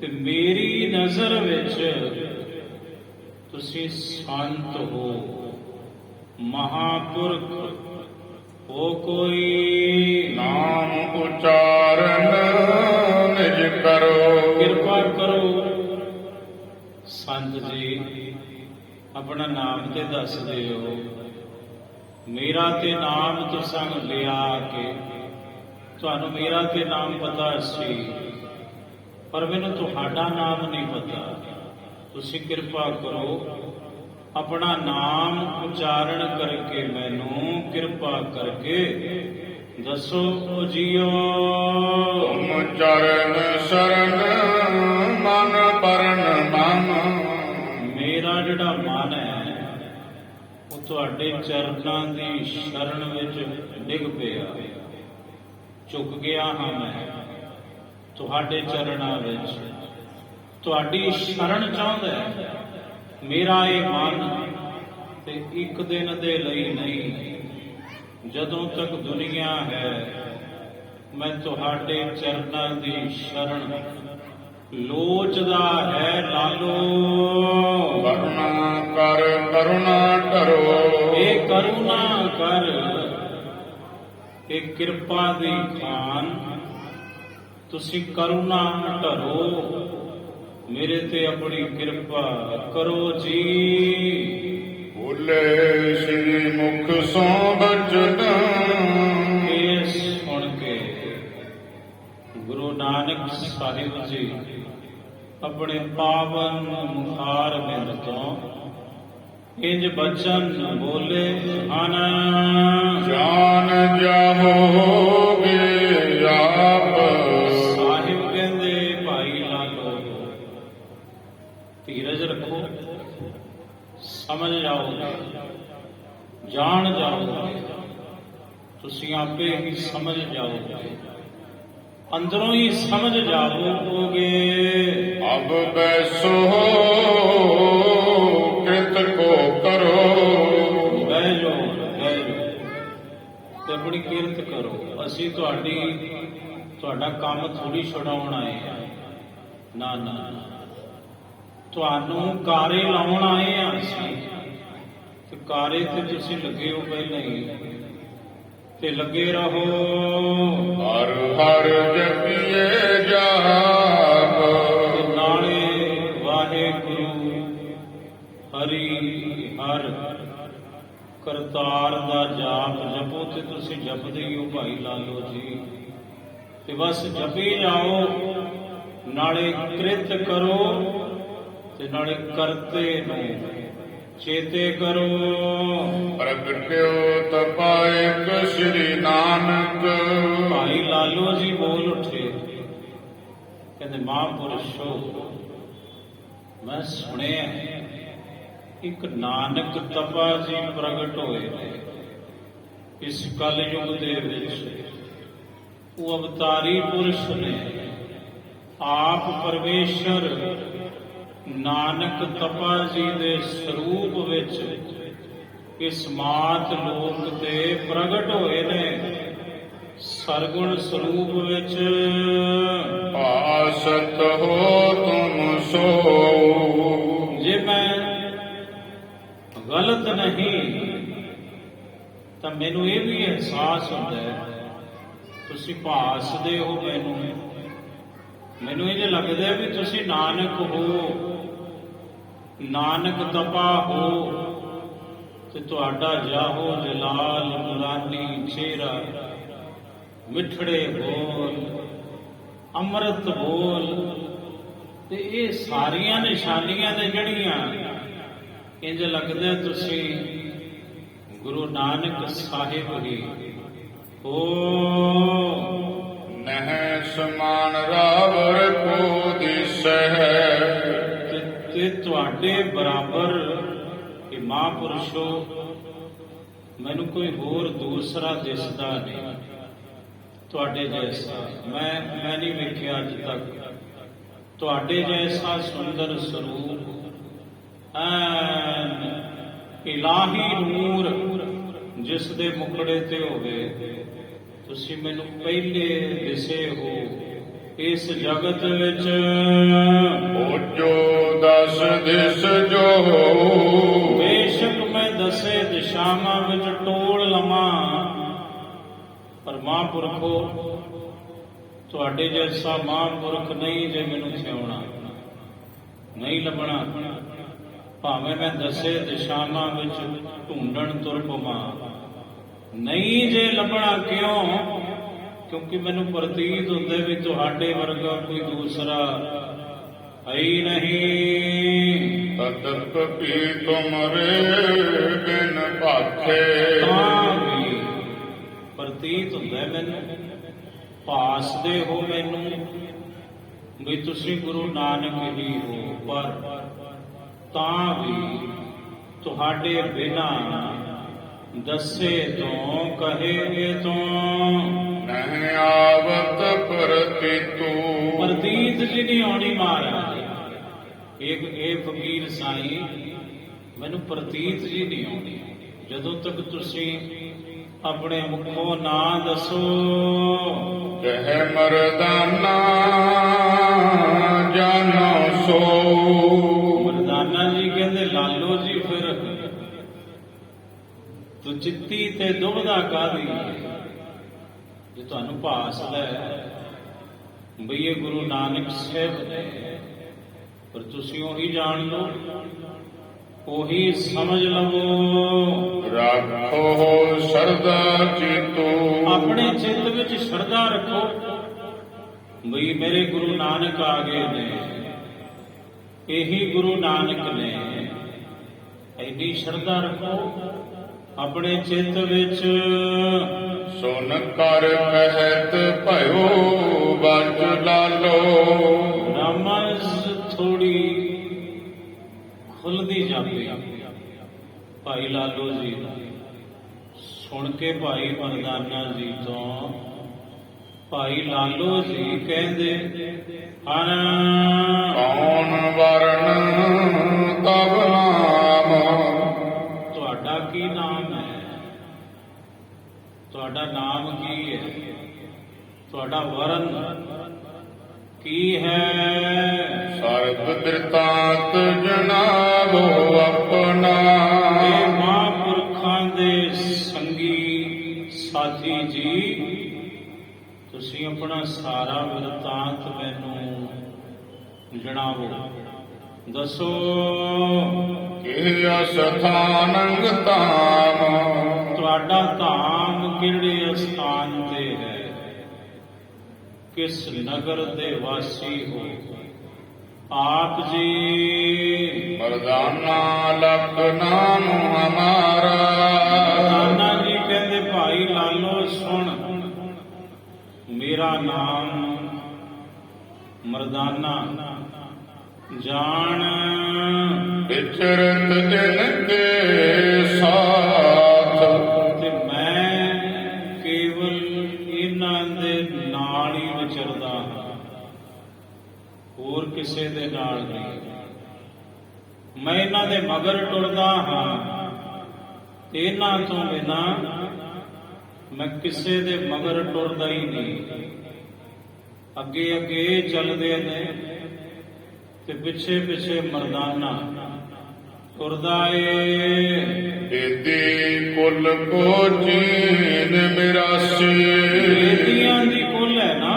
ਤੇ ਮੇਰੀ ਨਜ਼ਰ ਵਿੱਚ ਤੁਸੀਂ ਸੰਤ ਹੋ, ਮਹਾਂਪੁਰਖ ਹੋ। ਕੋਈ ਨਾਮ ਉਚਾਰਨ ਨਿਜ ਕਰੋ। ਕਿਰਪਾ ਕਰੋ ਸੰਤ ਜੀ, ਆਪਣਾ ਨਾਮ ਤੇ ਦੱਸਦੇ ਹੋ। ਮੇਰਾ ਤੇ ਨਾਮ ਤੁਸਾਂ ਲਿਆ ਕੇ, ਤੁਹਾਨੂੰ ਮੇਰਾ ਤੇ ਨਾਮ ਪਤਾ ਸੀ, ਪਰ ਮੈਨੂੰ ਤੁਹਾਡਾ ਨਾਮ ਨਹੀਂ ਪਤਾ। ਤੁਸੀਂ ਕਿਰਪਾ ਕਰੋ, ਆਪਣਾ ਨਾਮ ਉਚਾਰਨ ਕਰਕੇ ਮੈਨੂੰ ਕਿਰਪਾ ਕਰਕੇ ਦੱਸੋ। ਓ ਜੀਓ, ਤੁਮ ਚਰਨ ਸ਼ਰਨ ਮਨ ਪਰਨ ਮਨ। ਮੇਰਾ ਜਿਹੜਾ ਮਨ ਹੈ ਉਹ ਤੁਹਾਡੇ ਚਰਨਾਂ ਦੀ ਸ਼ਰਨ ਵਿੱਚ ਡਿੱਗ ਪਿਆ, ਝੁਕ ਗਿਆ ਹਾਂ ਮੈਂ ਤੁਹਾਡੇ ਚਰਨਾਂ ਵਿੱਚ। ਤੁਹਾਡੀ ਸ਼ਰਨ ਚਾਹੁੰਦਾ ਹੈ ਮੇਰਾ ਇਹ ਮਨ, ਤੇ ਇੱਕ ਦਿਨ ਦੇ ਲਈ ਨਹੀਂ, ਜਦੋਂ ਤੱਕ ਦੁਨੀਆ ਹੈ ਮੈਂ ਤੁਹਾਡੇ ਚਰਨਾਂ ਦੀ ਸ਼ਰਨ ਲੋਚਦਾ ਹੈ। ਲਾਲੋ, ਕਰੁਣਾ ਕਰ ਕਰੁਣਾ ਕਰੋ। ਇਹ ਕਰੁਣਾ ਕਰ, ਇਹ ਕਿਰਪਾ ਦੀ ਖਾਨ, ਤੁਸੀਂ ਕਰੁਣਾ ਢਰੋ, ਮੇਰੇ ਤੇ ਆਪਣੀ ਕਿਰਪਾ ਕਰੋ ਜੀ। ਬੋਲੇ ਸ੍ਰੀ ਮੁਖ ਸੋ ਬਚਨ। ਇਹ ਸੁਣ ਕੇ ਗੁਰੂ ਨਾਨਕ ਸਾਹਿਬ ਜੀ ਆਪਣੇ ਪਾਵਨ ਮੁਖਾਰ ਬਿੰਦ ਤੋਂ ਇੰਜ ਬਚਨ ਬੋਲੇ ਹਨ। ਜਾਨ ਜਾਹੋਗੇ ਆਪ। ਸਾਹਿਬ ਕਹਿੰਦੇ ਭਾਈ ਲਾਲੋ, ਧੀਰਜ ਰੱਖੋ, ਸਮਝ ਜਾਓਗੇ, ਜਾਣ ਜਾਓਗੇ, ਤੁਸੀਂ ਆਪੇ ਹੀ ਸਮਝ ਜਾਓਗੇ, ਅੰਦਰੋਂ ਹੀ ਸਮਝ ਜਾਓਗੇ। ਅਬ ਬੈਸੋ ਕਿਤ ਕੋ ਕਰੋ। ਬਹਿ ਜਾਓ, ਬਹਿ ਜਾਓ ਤੇ ਆਪਣੀ ਕਿਰਤ ਕਰੋ। ਅਸੀਂ ਤੁਹਾਡਾ ਕੰਮ ਥੋੜੀ ਛੁਡਾਉਣ ਆਏ ਆ, ਨਾ ਨਾ ਨਾ, ਤੁਹਾਨੂੰ ਕਾਰੇ ਲਾਉਣ ਆਏ ਆ ਅਸੀਂ। ਤੇ ਕਾਰੇ ਤੇ ਤੁਸੀਂ ਲੱਗੇ ਹੋ ਪਹਿਲਾਂ ਹੀ, ਤੇ ਲੱਗੇ ਰਹੋ। ਹਰ ਹਰ ਜਪੀਏ ਜਾਪ। ਤੇ ਨਾਲੇ ਵਾਹਿਗੁਰੂ ਹਰੀ ਹਰ ਕਰਤਾਰ ਦਾ ਜਾਪ ਜਪੋ। ਤੇ ਤੁਸੀਂ ਜਪਦੇ ਹੀ ਹੋ ਭਾਈ ਲਾਲੋ ਜੀ, ਤੇ ਬਸ ਜਪੀ ਜਾਓ, ਨਾਲੇ ਕ੍ਰਿਤ ਕਰੋ ਤੇ ਨਾਲੇ ਕਰਤੇ ਨੂੰ ਚੇਤੇ ਕਰੋ। ਪ੍ਰਗਟਿਓ ਤਪਾਇਕ ਸ੍ਰੀ ਨਾਨਕ। ਭਾਈ ਲਾਲੋ ਜੀ ਬੋਲ ਉੱਠੇ, ਕਹਿੰਦੇ ਮਹਾਂਪੁਰਸ਼ੋ, ਮੈਂ ਸੁਣਿਆ ਇੱਕ ਨਾਨਕ ਤਪਾ ਜੀ ਪ੍ਰਗਟ ਹੋਏ ਨੇ ਇਸ ਕਲਯੁਗ ਦੇ ਵਿੱਚ। ਉਹ ਅਵਤਾਰੀ ਪੁਰਸ਼ ਨੇ, ਆਪ ਪਰਮੇਸ਼ਰ ਨਾਨਕ ਤਪਾ ਜੀ ਦੇ ਸਰੂਪ ਵਿੱਚ ਇਸ ਮਾਤ ਲੋਕ ਤੇ ਪ੍ਰਗਟ ਹੋਏ ਨੇ, ਸਰਗੁਣ ਸਰੂਪ ਵਿੱਚ। ਆਸਤ ਹੋ ਤੁਮ ਸੋ। ਜੇ ਮੈਂ ਗਲਤ ਨਹੀਂ ਤਾਂ ਮੈਨੂੰ ਇਹ ਵੀ ਅਹਿਸਾਸ ਹੁੰਦਾ ਹੈ ਤੁਸੀਂ ਭਾਸਦੇ ਹੋ ਮੈਨੂੰ, ਮੈਨੂੰ ਇਹ ਲੱਗਦਾ ਵੀ ਤੁਸੀਂ ਨਾਨਕ ਹੋ, ਨਾਨਕ ਤਪਾ ਹੋ, ਤੇ ਤੁਹਾਡਾ ਜਾਹੋ ਜਲਾਲ ਨੂਰਾਨੀ ਚਿਹਰਾ, ਮਿੱਠੜੇ ਬੋਲ, ਅੰਮ੍ਰਿਤ ਬੋਲ, ਤੇ ਇਹ ਸਾਰੀਆਂ ਨਿਸ਼ਾਨੀਆਂ ਨੇ ਜਿਹੜੀਆਂ ਇੰਜ ਲੱਗਦਾ ਤੁਸੀਂ ਗੁਰੂ ਨਾਨਕ ਸਾਹਿਬ ਹੀ ਹੋ। ਨਹਿ ਸਮਾਨ ਰਾਵਰ ਕੋ ਦਿਸਹਿ। ਤੇ ਤੁਹਾਡੇ ਬਰਾਬਰ ਇਹ ਮਹਾਂਪੁਰਸ਼ੋ ਮੈਨੂੰ ਕੋਈ ਹੋਰ ਦੂਸਰਾ ਦਿਸਦਾ ਨਹੀਂ ਤੁਹਾਡੇ ਜੈਸਾ। ਮੈਂ ਨਹੀਂ ਵੇਖਿਆ ਅੱਜ ਤੱਕ ਤੁਹਾਡੇ ਜੈਸਾ ਸੁੰਦਰ ਸਰੂਪ, ਐਨ ਇਲਾਹੀ ਨੂਰ ਜਿਸ ਦੇ ਮੁਖੜੇ ਤੇ ਹੋਵੇ। ਤੁਸੀਂ ਮੈਨੂੰ ਪਹਿਲੇ ਦਿਸੇ ਹੋ ਇਸ ਜਗਤ ਵਿੱਚ। ਓਜੋ ਦਸ ਦਿਸ ਜੋ ਬੇਸ਼ੱਕ ਮੈਂ ਦਸੇ ਦਿਸ਼ਾਵਾਂ ਵਿੱਚ ਟੋਲ ਲਵਾਂ, ਪਰ ਮਹਾਂਪੁਰਖੋ ਤੁਹਾਡੇ ਜੈਸਾ ਮਹਾਂਪੁਰਖ ਨਹੀਂ ਜੇ ਮੈਨੂੰ ਥਿਆਉਣਾ, ਨਹੀਂ ਲੱਭਣਾ। ਭਾਵੇਂ ਮੈਂ ਦਸੇ ਦਿਸ਼ਾਵਾਂ ਵਿੱਚ ਢੂੰਡਣ ਤੁਰ ਪਵਾਂ, ਨਹੀਂ ਜੇ ਲੱਭਣਾ। ਕਿਉਂ? ਕਿਉਂਕਿ ਮੈਨੂੰ ਪ੍ਰਤੀਤ ਹੁੰਦੇ ਵੀ ਤੁਹਾਡੇ ਵਰਗਾ ਕੋਈ ਦੂਸਰਾ ਹੈ ਹੀ ਨਹੀਂ। ਤਦਪ ਕੀ ਤੁਮਰੇ ਬਿਨ ਭਾਖੇ। ਤਾਂ ਵੀ ਪ੍ਰਤੀਤ ਹੁੰਦਾ ਮੈਨੂੰ, ਭਾਸਦੇ ਹੋ ਮੈਨੂੰ ਵੀ ਤੁਸੀਂ ਗੁਰੂ ਨਾਨਕ ਹੀ ਹੋ, ਪਰ ਤਾਂ ਵੀ ਤੁਹਾਡੇ ਬਿਨਾ ਦੱਸੇ ਤੋਂ ਕਹੇ ਤੋਂ ਨਹਿ ਆਵਤ ਪ੍ਰਤੀਤੂ। ਪ੍ਰਤੀਤ ਜੀ ਨਹੀਂ ਆਉਣੀ ਮਹਾਰਾਜ। ਇਹ ਫਕੀਰ ਸਾਈਂ ਮੈਨੂੰ ਪ੍ਰਤੀਤ ਜੀ ਨਹੀਂ ਆਉਣੀ ਜਦੋਂ ਤੱਕ ਤੁਸੀਂ ਆਪਣੇ ਮੁਖੋਂ ਨਾ ਦੱਸੋ। ਕਹਿ ਮਰਦਾਨਾ ਜਾਨੋ ਸੋ। ਮਰਦਾਨਾ ਜੀ ਕਹਿੰਦੇ ਲਾਲੋ ਜੀ ਫਿਰ ਤੂੰ ਚਿੱਤੀ ਤੇ ਦੁਬਦਾ ਕਾਹਦੀ ਜੇ ਤੁਹਾਨੂੰ ਭਾਸ ਲੈ ਬਈ ਇਹ ਗੁਰੂ ਨਾਨਕ ਸਾਹਿਬ ਨੇ, ਪਰ ਤੁਸੀਂ ਉਹੀ ਜਾਣ ਲਓ, ਉਹੀ ਸਮਝ ਲਵੋ। ਰੱਖੋ ਸਰਦਾ ਚਿਤੂ। ਆਪਣੇ ਚਿੱਤ ਵਿੱਚ ਸ਼ਰਧਾ ਰੱਖੋ ਬਈ ਮੇਰੇ ਗੁਰੂ ਨਾਨਕ ਆ ਗਏ ਨੇ, ਇਹੀ ਗੁਰੂ ਨਾਨਕ ਨੇ। ਐਨੀ ਸ਼ਰਧਾ ਰੱਖੋ ਆਪਣੇ ਚਿੱਤ ਵਿੱਚ। ਸੁਨ ਕਰ ਕਹਿਤ ਭਇਓ ਬਚ ਲਾਲੋ। ਨਮਜ਼ ਥੋੜੀ ਖੁੱਲਦੀ ਜਾਵੇ ਭਾਈ ਲਾਲੋ ਜੀ ਸੁਣ ਕੇ ਭਾਈ ਮਰਦਾਨਾ ਜੀ ਤੋਂ। ਭਾਈ ਲਾਲੋ ਜੀ ਕਹਿੰਦੇ ਹਨ ਕੌਣ ਵਰਨ ਤਬ ਨਾਮ। ਤੁਹਾਡਾ ਕੀ ਨਾਮ ਹੈ? ਤੁਹਾਡਾ ਨਾਮ ਕੀ ਹੈ? ਤੁਹਾਡਾ ਵਰਨ ਕੀ ਹੈ? ਸਰਬ ਬਿਰਤਾਂਤ ਜਨਾਬੋ ਆਪਣਾ। ਇਹ ਮਹਾਂਪੁਰਖਾਂ ਦੇ ਸੰਗੀ ਸਾਥੀ ਜੀ, ਤੁਸੀਂ ਆਪਣਾ ਸਾਰਾ ਬਿਰਤਾਂਤ ਮੈਨੂੰ ਜਣਾਵੋ, ਦੱਸੋ। ਕਿ ਅਸਥਾਨੰਗ ਧਾਮ। ਤੁਹਾਡਾ ਧਾਮ ਕਿਹੜੇ ਅਸਥਾਨ ਤੇ ਹੈ? ਕਿਸ ਨਗਰ ਦੇ ਵਾਸੀ ਹੋ ਆਪ ਜੀ? ਮਰਦਾਨਾ ਲਖ ਨਾਮ ਹਮਾਰਾ। ਮਰਦਾਨਾ ਜੀ ਕਹਿੰਦੇ ਭਾਈ ਲਾਲੋ ਸੁਣ, ਮੇਰਾ ਨਾਮ ਮਰਦਾਨਾ ਜਾਣ। ਵਿਚਰਤ ਦਿਨ ਕੇ ਸਾਥ। ਤੇ ਮੈਂ ਕੇਵਲ ਇਹਨਾਂ ਦੇ ਨਾਲ ਹੀ ਵਿਚਰਦਾ ਹਾਂ, ਹੋਰ ਕਿਸੇ ਦੇ ਨਾਲ ਨਹੀਂ। ਮੈਂ ਇਹਨਾਂ ਦੇ ਮਗਰ ਟੁਰਦਾ ਹਾਂ, ਇਹਨਾਂ ਤੋਂ ਬਿਨਾਂ ਮੈਂ ਕਿਸੇ ਦੇ ਮਗਰ ਟੁਰਦਾ ਹੀ ਨਹੀਂ। ਅੱਗੇ ਅੱਗੇ ਚੱਲਦੇ ਨੇ ਤੇ ਪਿੱਛੇ ਪਿੱਛੇ ਮਰਦਾਨਾ ਤੁਰਦਾ ਏ। ਬੇਦੀ ਕੁਲ ਕੋ ਚੀਨ 82। ਬੇਦੀਆਂ ਦੀ ਕੁੱਲ ਹੈ ਨਾ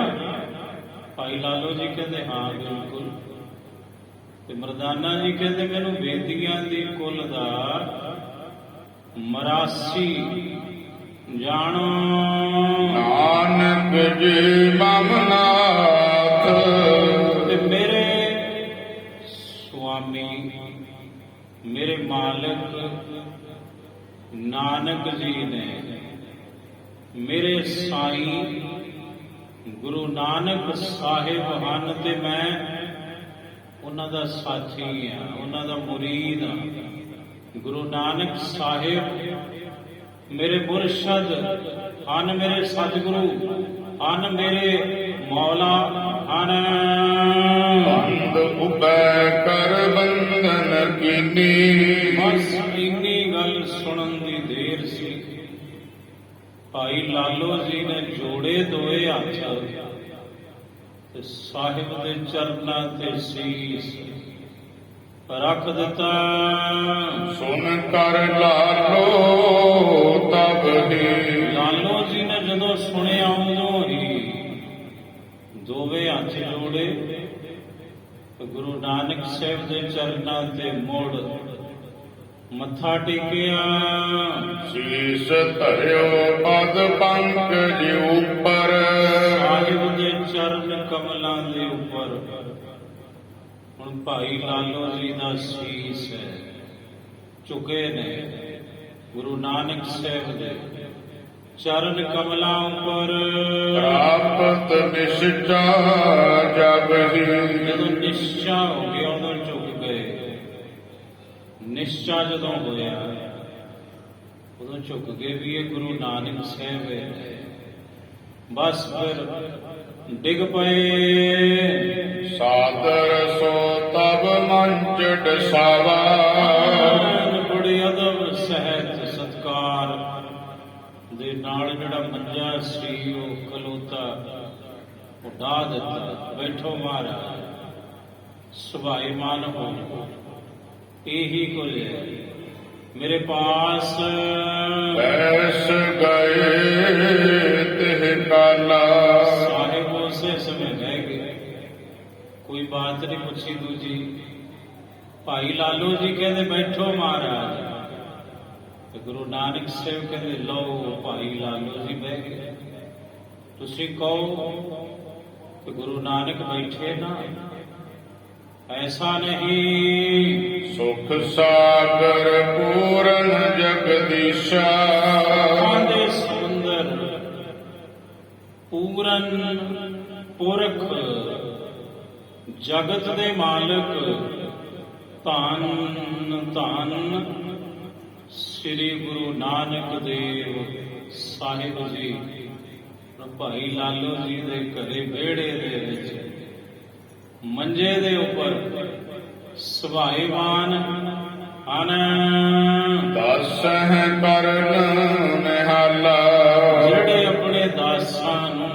ਭਾਈ ਲਾਲੋ ਜੀ ਕਹਿੰਦੇ ਹਾਂ ਬਿਲਕੁਲ। ਤੇ ਮਰਦਾਨਾ ਜੀ ਕਹਿੰਦੇ ਮੈਨੂੰ ਬੇਦੀਆਂ ਦੀ ਕੁੱਲ ਦਾ 82 ਜਾਣੋ। ਨਾਨਕ ਜੀ ਮਮਨਾਥ ਤੇ ਮੇਰੇ ਸੁਆਮੀ ਮੇਰੇ ਮਾਲਕ ਨਾਨਕ ਜੀ ਨੇ ਮੇਰੇ ਸਾਈਂ ਗੁਰੂ ਨਾਨਕ ਸਾਹਿਬ ਹਨ ਤੇ ਮੈਂ ਉਹਨਾਂ ਦਾ ਸਾਥੀ ਹਾਂ, ਉਹਨਾਂ ਦਾ ਮੁਰੀਦ ਹਾਂ। ਗੁਰੂ ਨਾਨਕ ਸਾਹਿਬ ਮੇਰੇ ਮੁਰਸ਼ਦ ਹਨ, ਮੇਰੇ ਸਤਿਗੁਰੂ ਹਨ, ਮੇਰੇ ਮੌਲਾ ਹਨ। ਬੰਦ ਉਪੈ ਕਰ ਬੰਧਨ ਕੀਨੀ। ਬਸ ਇੰਨੀ ਗੱਲ ਸੁਣਨ ਦੀ ਦੇਰ ਸੀ। ਭਾਈ ਲਾਲੋ ਜੀ ਨੇ ਜੋੜੇ ਦੋਏ ਹੱਥ ਤੇ ਸਾਹਿਬ ਦੇ ਚਰਨਾਂ ਤੇ ਸੀਸ ਰੱਖ ਦਿੱਤਾ। ਸੁਨ ਕਰ ਲਾਲੋ ਤਬ ਹੀ। ਲਾਲੋ ਜੀ ਨੇ ਜਦੋਂ ਸੁਣਿਆ ਉਦੋਂ ਹੀ ਦੋਵੇਂ ਹੱਥ ਜੋੜੇ ਤੇ ਗੁਰੂ ਨਾਨਕ ਸਾਹਿਬ ਦੇ ਚਰਨਾਂ ਤੇ ਮੁੜ ਮੱਥਾ ਟੇਕਿਆ। ਸੀਸ ਧਰਿਓ ਪਦ ਪੰਕਜ ਉਪਰ। ਸਾਹਿਬ ਦੇ ਚਰਨ ਕਮਲਾਂ ਦੇ ਉੱਪਰ ਹੁਣ ਭਾਈ ਲਾਲੋ ਜੀ ਦਾ ਸੀਸ ਹੈ, ਝੁਕੇ ਨੇ ਗੁਰੂ ਨਾਨਕ ਸਾਹਿਬ ਦੇ ਚਰਨ ਕਮਲਾਂ ਉੱਪਰ। ਪ੍ਰਾਪਤ ਨਿਸ਼ਚਾ ਜਬ ਹੀ। ਜਦੋਂ ਨਿਸ਼ਚਾ ਹੋ ਗਿਆ ਉਦੋਂ ਝੁਕ ਗਏ। ਨਿਸ਼ਚਾ ਜਦੋਂ ਹੋਇਆ ਉਦੋਂ ਝੁਕ ਗਏ ਵੀ ਇਹ ਗੁਰੂ ਨਾਨਕ ਸਾਹਿਬ ਹੈ। ਬਸ ਫਿਰ ਡਿੱਗ ਪਏ। ਸਾਦਰ ਸੋ ਤਬ ਮੰਚ ਡਸਾਵਾ। ਬੜੇ ਅਦਬ ਸਹਿਤ ਸਤਕਾਰ ਦੇ ਨਾਲ ਜਿਹੜਾ ਮੰਜਾ ਸੀ ਉਹ ਖਲੋਤਾ ਉਹ ਢਾ ਦਿੱਤਾ। ਬੈਠੋ ਮਹਾਰਾਜ, ਸੁਭਾਈਮਾਨ ਹੋ ਇਹੀ ਕੁਝ ਹੈ ਮੇਰੇ ਪਾਸ। ਬੈਸ ਗਏ ਤਿਹ ਕਾਲਾ। ਸਾਹਿਬ ਉਸੇ ਸਮੇਂ ਰਹਿ ਗਏ, ਕੋਈ ਬਾਤ ਨਹੀਂ ਪੁੱਛੀ ਦੂਜੀ। ਭਾਈ ਲਾਲੋ ਜੀ ਕਹਿੰਦੇ ਬੈਠੋ ਮਹਾਰਾਜ, ਤੇ ਗੁਰੂ ਨਾਨਕ ਸਾਹਿਬ ਕਹਿੰਦੇ ਲਓ ਭਾਈ ਲਾਲੋ ਜੀ ਬਹਿ ਗਏ। ਤੁਸੀਂ ਕਹੋ ਕਿ ਗੁਰੂ ਨਾਨਕ ਬੈਠੇ ਨਾ, ਐਸਾ ਨਹੀਂ। ਸੁਖ ਸਾਗਰ ਪੂਰਨ ਜਗਦੀਸ਼ਾ। ਦੇ ਸਮੁੰਦਰ ਪੂਰਨ ਪੁਰਖ ਜਗਤ ਦੇ ਮਾਲਕ ਧੰਨ ਧੰਨ ਸ੍ਰੀ ਗੁਰੂ ਨਾਨਕ ਦੇਵ ਸਾਹਿਬ ਜੀ। ਭਾਈ ਲਾਲੋ ਜੀ ਦੇ ਘਰੇ ਵਿਹੜੇ ਦੇ ਵਿੱਚ ਮੰਜੇ ਦੇ ਉੱਪਰ ਸੁਭਾਈਮਾਨ ਹਨ। ਦਾਸਹਿ ਕਰਨ ਨਿਹਾਲਾ। ਜਿਹੜੇ ਆਪਣੇ ਦਾਸਾਂ ਨੂੰ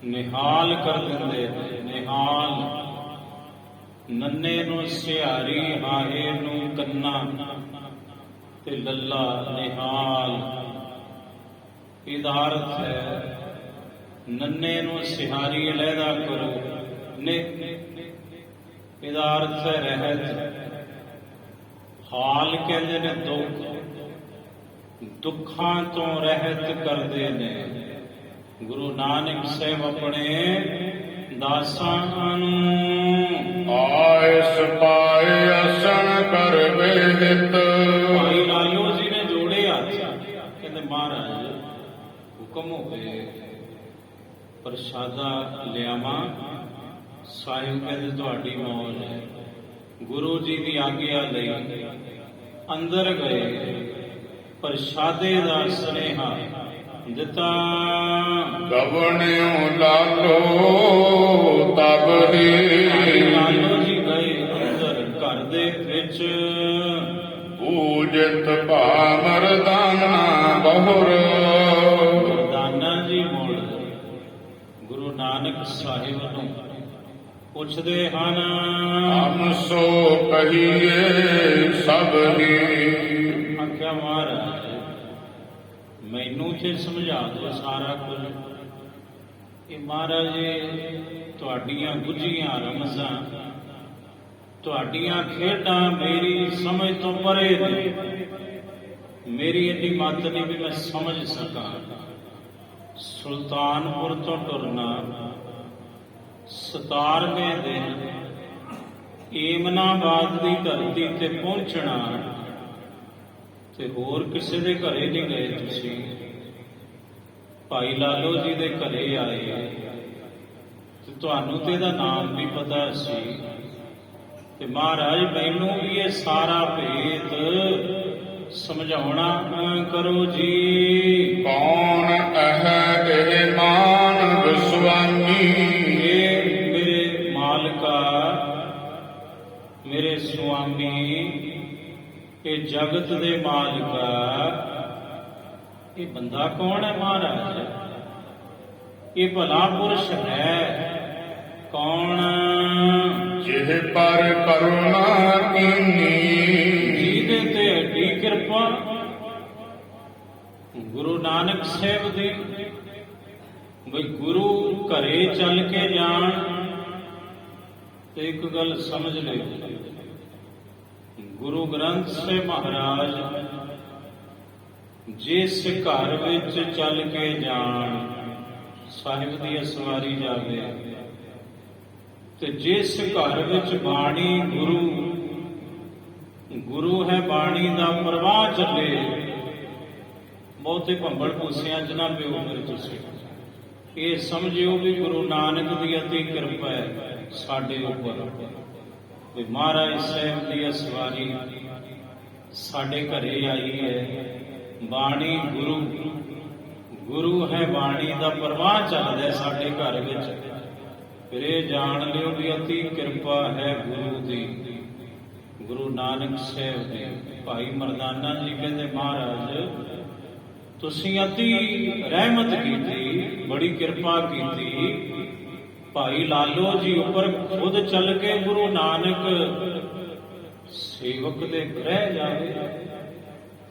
ਨਿਹਾਲ ਕਰ ਦਿੰਦੇ ਨੇ। ਨਿਹਾਲ ਨੰਨੇ ਨੂੰ ਸਿਹਾਰੀ, ਹਾਹੇ ਨੂੰ ਕੰਨਾ ਤੇ ਲੱਲਾ ਨਿਹਾਲ। ਇਹਦਾ ਅਰਥ ਹੈ ਨੰਨੇ ਨੂੰ ਸਿਹਾਰੀ ਅਲੱਗਾ ਕਰੋ ਨੇ। ਇਹਦਾ ਅਰਥ ਹੈ ਰਹਿਤ। ਹਾਲ ਕਹਿੰਦੇ ਨੇ ਦੁੱਖ, ਦੁੱਖਾਂ ਤੋਂ ਰਹਿਤ ਕਰਦੇ ਨੇ। ਗੁਰੂ ਨਾਨਕ ਸਾਹਿਬ ਆਪਣੇ ਦਾਸਾਂ ਨੂੰ ਆਇਸ ਪਾਏ ਅਸਣ ਕਰ ਵੇਹਿਤ। ਭਾਈ ਲਾਲੋ ਜੀ ਨੇ ਜੋੜੇ ਹੱਥ, ਕਹਿੰਦੇ ਮਹਾਰਾਜ ਹੁਕਮ ਹੋਵੇ ਪ੍ਰਸ਼ਾਦਾ ਲਿਆਵਾਂ। ਸਾਹਿਬ ਕਹਿੰਦੇ ਤੁਹਾਡੀ ਮੌਜ ਹੈ। ਗੁਰੂ ਜੀ ਦੀ ਆਗਿਆ ਲਈ ਅੰਦਰ ਗਏ, ਪ੍ਰਸ਼ਾਦੇ ਦਾ ਸੁਨੇਹਾ ਦਿੱਤਾ। ਗਵਣਿਓ ਲਾਲੋ ਤਬ ਹੀ। ਲਾਲੋ ਜੀ ਗਏ ਅੰਦਰ ਘਰ ਦੇ ਵਿੱਚ। ਪੂਜਿਤ ਭਾਮਰਦਾਨਾ ਬਹੁਰ। ਮਰਦਾਨਾ ਜੀ ਮੁੜ ਗੁਰੂ ਨਾਨਕ ਸਾਹਿਬ ਨੂੰ ਪੁੱਛਦੇ ਹਨ। ਹਮ ਸੋ ਕਹੀਏ ਸਭ ਹੀ। ਆਖਿਆ ਮਹਾਰਾਜ ਮੈਨੂੰ ਤੇ ਸਮਝਾ ਦਿਓ ਸਾਰਾ ਕੁਝ। ਇਹ ਮਹਾਰਾਜ ਤੁਹਾਡੀਆਂ ਗੁੱਝੀਆਂ ਰਮਜ਼ਾਂ, ਤੁਹਾਡੀਆਂ ਖੇਡਾਂ ਮੇਰੀ ਸਮਝ ਤੋਂ ਪਰੇ ਨੇ। ਮੇਰੀ ਇੰਨੀ ਮੱਤ ਨਹੀਂ ਵੀ ਮੈਂ ਸਮਝ ਸਕਾਂ। ਸੁਲਤਾਨਪੁਰ ਤੋਂ ਟੁਰਨਾ, 17ਵੇਂ ਦਿਨ ਏਮਨਾਬਾਦ ਦੀ ਧਰਤੀ ਤੇ ਪਹੁੰਚਣਾ, ਤੇ ਹੋਰ ਕਿਸੇ ਦੇ ਘਰੇ ਨਹੀਂ ਗਏ ਤੁਸੀਂ, ਭਾਈ ਲਾਲੋ ਜੀ ਦੇ ਘਰੇ ਆਏ। ਤੇ ਤੁਹਾਨੂੰ ਤੇ ਇਹਦਾ ਨਾਮ ਵੀ ਪਤਾ ਸੀ, ਤੇ ਮਹਾਰਾਜ ਮੈਨੂੰ ਵੀ ਇਹ ਸਾਰਾ ਭੇਤ ਸਮਝਾਉਣਾ ਕਰੋ ਜੀ। ਕੌਣ ਇਹ ਮਾਨਵ ਸੁਆਮੀ, ਇਹ ਮੇਰੇ ਮਾਲਕਾ, ਮੇਰੇ ਸੁਆਮੀ, ਇਹ ਜਗਤ ਦੇ ਮਾਲਕਾ, ਇਹ ਬੰਦਾ ਕੌਣ ਹੈ ਮਹਾਰਾਜ? ਇਹ ਭਲਾ ਪੁਰਸ਼ ਹੈ ਕੌਣ? ਜਿਹ ਪਰ ਕਰੁਣਾ ਕੀਨੀ, ਜਿਹਦੇ ਤੇ ਐਡੀ ਕਿਰਪਾ ਗੁਰੂ ਨਾਨਕ ਸਾਹਿਬ ਦੀ, ਬਈ ਗੁਰੂ ਘਰੇ ਚੱਲ ਕੇ ਜਾਣ। ਤੇ ਇੱਕ ਗੱਲ ਸਮਝ ਲਿਓ, ਗੁਰੂ ਗ੍ਰੰਥ ਸਾਹਿਬ ਮਹਾਰਾਜ ਜਿਸ ਘਰ ਵਿੱਚ ਚੱਲ ਕੇ ਜਾਣ, ਸਾਹਿਬ ਦੀ ਅਸਵਾਰੀ ਜਾਵੇ, ਤੇ ਜਿਸ ਘਰ ਵਿੱਚ ਬਾਣੀ ਗੁਰੂ ਹੈ, ਬਾਣੀ ਦਾ ਪ੍ਰਵਾਹ ਚੱਲੇ, ਬਹੁਤੇ ਭੰਬਲ ਭੂਸਿਆਂ ਚ ਨਾ ਪਿਓ ਮੇਰੇ ਤੁਸੀਂ। ਇਹ ਸਮਝਿਓ ਵੀ ਗੁਰੂ ਨਾਨਕ ਦੀ ਅਤੀ ਕਿਰਪਾ ਹੈ ਸਾਡੇ ਉੱਪਰ, ਵੀ ਮਹਾਰਾਜ ਸਾਹਿਬ ਦੀ ਅਸਵਾਰੀ ਸਾਡੇ ਘਰੇ ਆਈ ਹੈ। ਬਾਣੀ ਗੁਰੂ ਹੈ, ਬਾਣੀ ਦਾ ਪ੍ਰਵਾਹ ਚੱਲਦਾ ਸਾਡੇ ਘਰ ਵਿੱਚ। ਫਿਰ ਇਹ ਜਾਣ ਲਿਓ ਵੀ ਅਤੀ ਕਿਰਪਾ ਹੈ ਗੁਰੂ ਦੀ, ਗੁਰੂ ਨਾਨਕ ਸਾਹਿਬ ਦੀ। ਭਾਈ ਮਰਦਾਨਾ ਜੀ ਕਹਿੰਦੇ ਮਹਾਰਾਜ ਤੁਸੀਂ ਅਤੀ ਰਹਿਮਤ ਕੀਤੀ, ਬੜੀ ਕਿਰਪਾ ਕੀਤੀ। ਭਾਈ ਲਾਲੋ ਜੀ ਉੱਪਰ ਖੁਦ ਚੱਲ ਕੇ ਗੁਰੂ ਨਾਨਕ ਸੇਵਕ ਦੇ ਗ੍ਰਹਿ ਜਾਵੇ,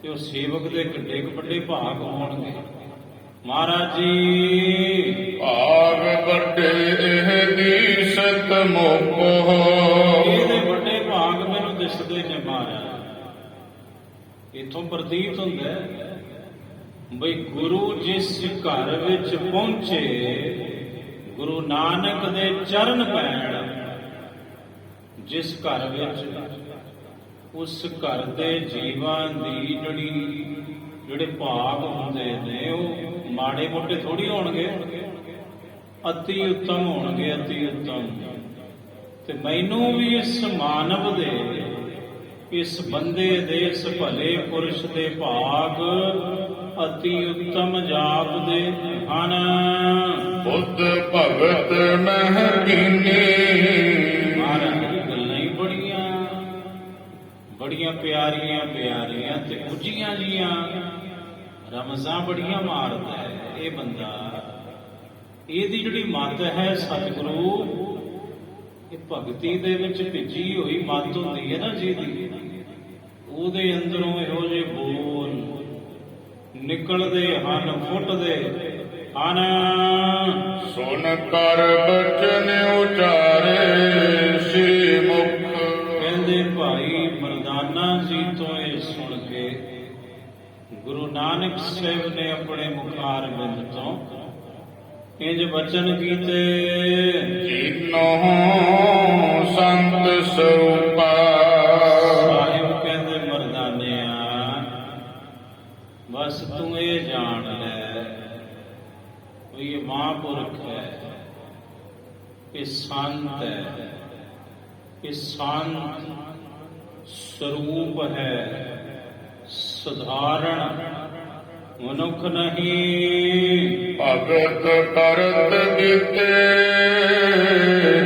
ਤੇ ਉਹ ਸੇਵਕ ਦੇ ਕਿੱਡੇ ਵੱਡੇ ਭਾਗ ਹੋਣਗੇ ਮਹਾਰਾਜ ਜੀ। ਭਾਗ ਵੱਡੇ ਇਹ ਦੀਸਤ ਮੋਕੋ, ਇਹਦੇ ਵੱਡੇ ਭਾਗ ਮੈਨੂੰ ਦਿਸਦੇ ਨੇ ਮਹਾਰਾਜ। ਇਥੋਂ ਪ੍ਰਤੀਤ ਹੁੰਦਾ ਬਈ ਗੁਰੂ ਜਿਸ ਘਰ ਵਿੱਚ ਪਹੁੰਚੇ, ਗੁਰੂ ਨਾਨਕ ਦੇ ਚਰਨ ਪੈਣ, ਜਿਸ ਘਰ ਵਿੱਚ, ਉਸ ਘਰ ਦੇ ਜੀਵਾਂ ਦੀ ਜਿਹੜੇ ਭਾਗ ਹੁੰਦੇ ਨੇ ਉਹ ਮਾੜੇ ਮੋਟੇ ਥੋੜੀ ਹੋਣਗੇ, ਅਤੀ ਉੱਤਮ ਹੋਣਗੇ, ਅਤੀ ਉੱਤਮ। ਤੇ ਮੈਨੂੰ ਵੀ ਇਸ ਮਾਨਵ ਦੇ, ਇਸ ਬੰਦੇ ਦੇ, ਇਸ ਭਲੇ ਪੁਰਸ਼ ਦੇ ਭਾਗ ਅਤੀ ਉੱਤਮ ਜਾਪਦੇ ਹਨ। ਬੁੱਧ ਭਗਤ ਮਹਿ ਕੀਨੀ, ਮਹਾਰਾਜ ਗੱਲਾਂ ਹੀ ਬੜੀਆਂ ਪਿਆਰੀਆਂ ਪਿਆਰੀਆਂ ਤੇ ਗੁੱਝੀਆਂ ਜੀਆਂ ਰਮਜ਼ਾਂ ਬੜੀਆਂ ਮਾਰਦਾ ਹੈ ਇਹ ਬੰਦਾ। ਇਹਦੀ ਜਿਹੜੀ ਮੱਤ ਹੈ ਸਤਿਗੁਰੂ, ਇਹ ਭਗਤੀ ਦੇ ਵਿੱਚ ਭਿੱਜੀ ਹੋਈ ਮੱਤ ਹੁੰਦੀ ਹੈ ਨਾ ਜਿਹਦੀ, ਉਹਦੇ ਅੰਦਰੋਂ ਇਹੋ ਜਿਹੇ ਬੋਲ ਨਿਕਲਦੇ ਹਨ, ਫੁੱਟਦੇ ਹਨ। ਸੁਨ ਕਰ ਬਚਨ ਉਚਾਰੇ ਸ੍ਰੀ ਮੁਖ, ਕਹਿੰਦੇ ਭਾਈ ਮਰਦਾਨਾ ਜੀ ਤੋਂ ਇਹ ਸੁਣ ਕੇ ਗੁਰੂ ਨਾਨਕ ਸਾਹਿਬ ਨੇ ਆਪਣੇ ਮੁਖਾਰ ਬਿੰਦ ਤੋਂ ਇੰਜ ਬਚਨ ਕੀਤੇ। ਜੀਨੋ ਸੰਤ ਸਰੂਪਾ, ਸਾਹਿਬ ਕਹਿੰਦੇ ਮਰਦਾਨਿਆ ਬਸ ਤੂੰ ਇਹ ਜਾਣ ਲੈ ਵੀ ਇਹ ਮਹਾਂਪੁਰਖ ਹੈ, ਇਹ ਸੰਤ ਹੈ, ਇਹ ਸੰਤ ਸਰੂਪ ਹੈ, ਸਧਾਰਨ ਮਨੁੱਖ ਨਹੀਂ। ਭਗਤ ਕਰਤ ਕੀਤੇ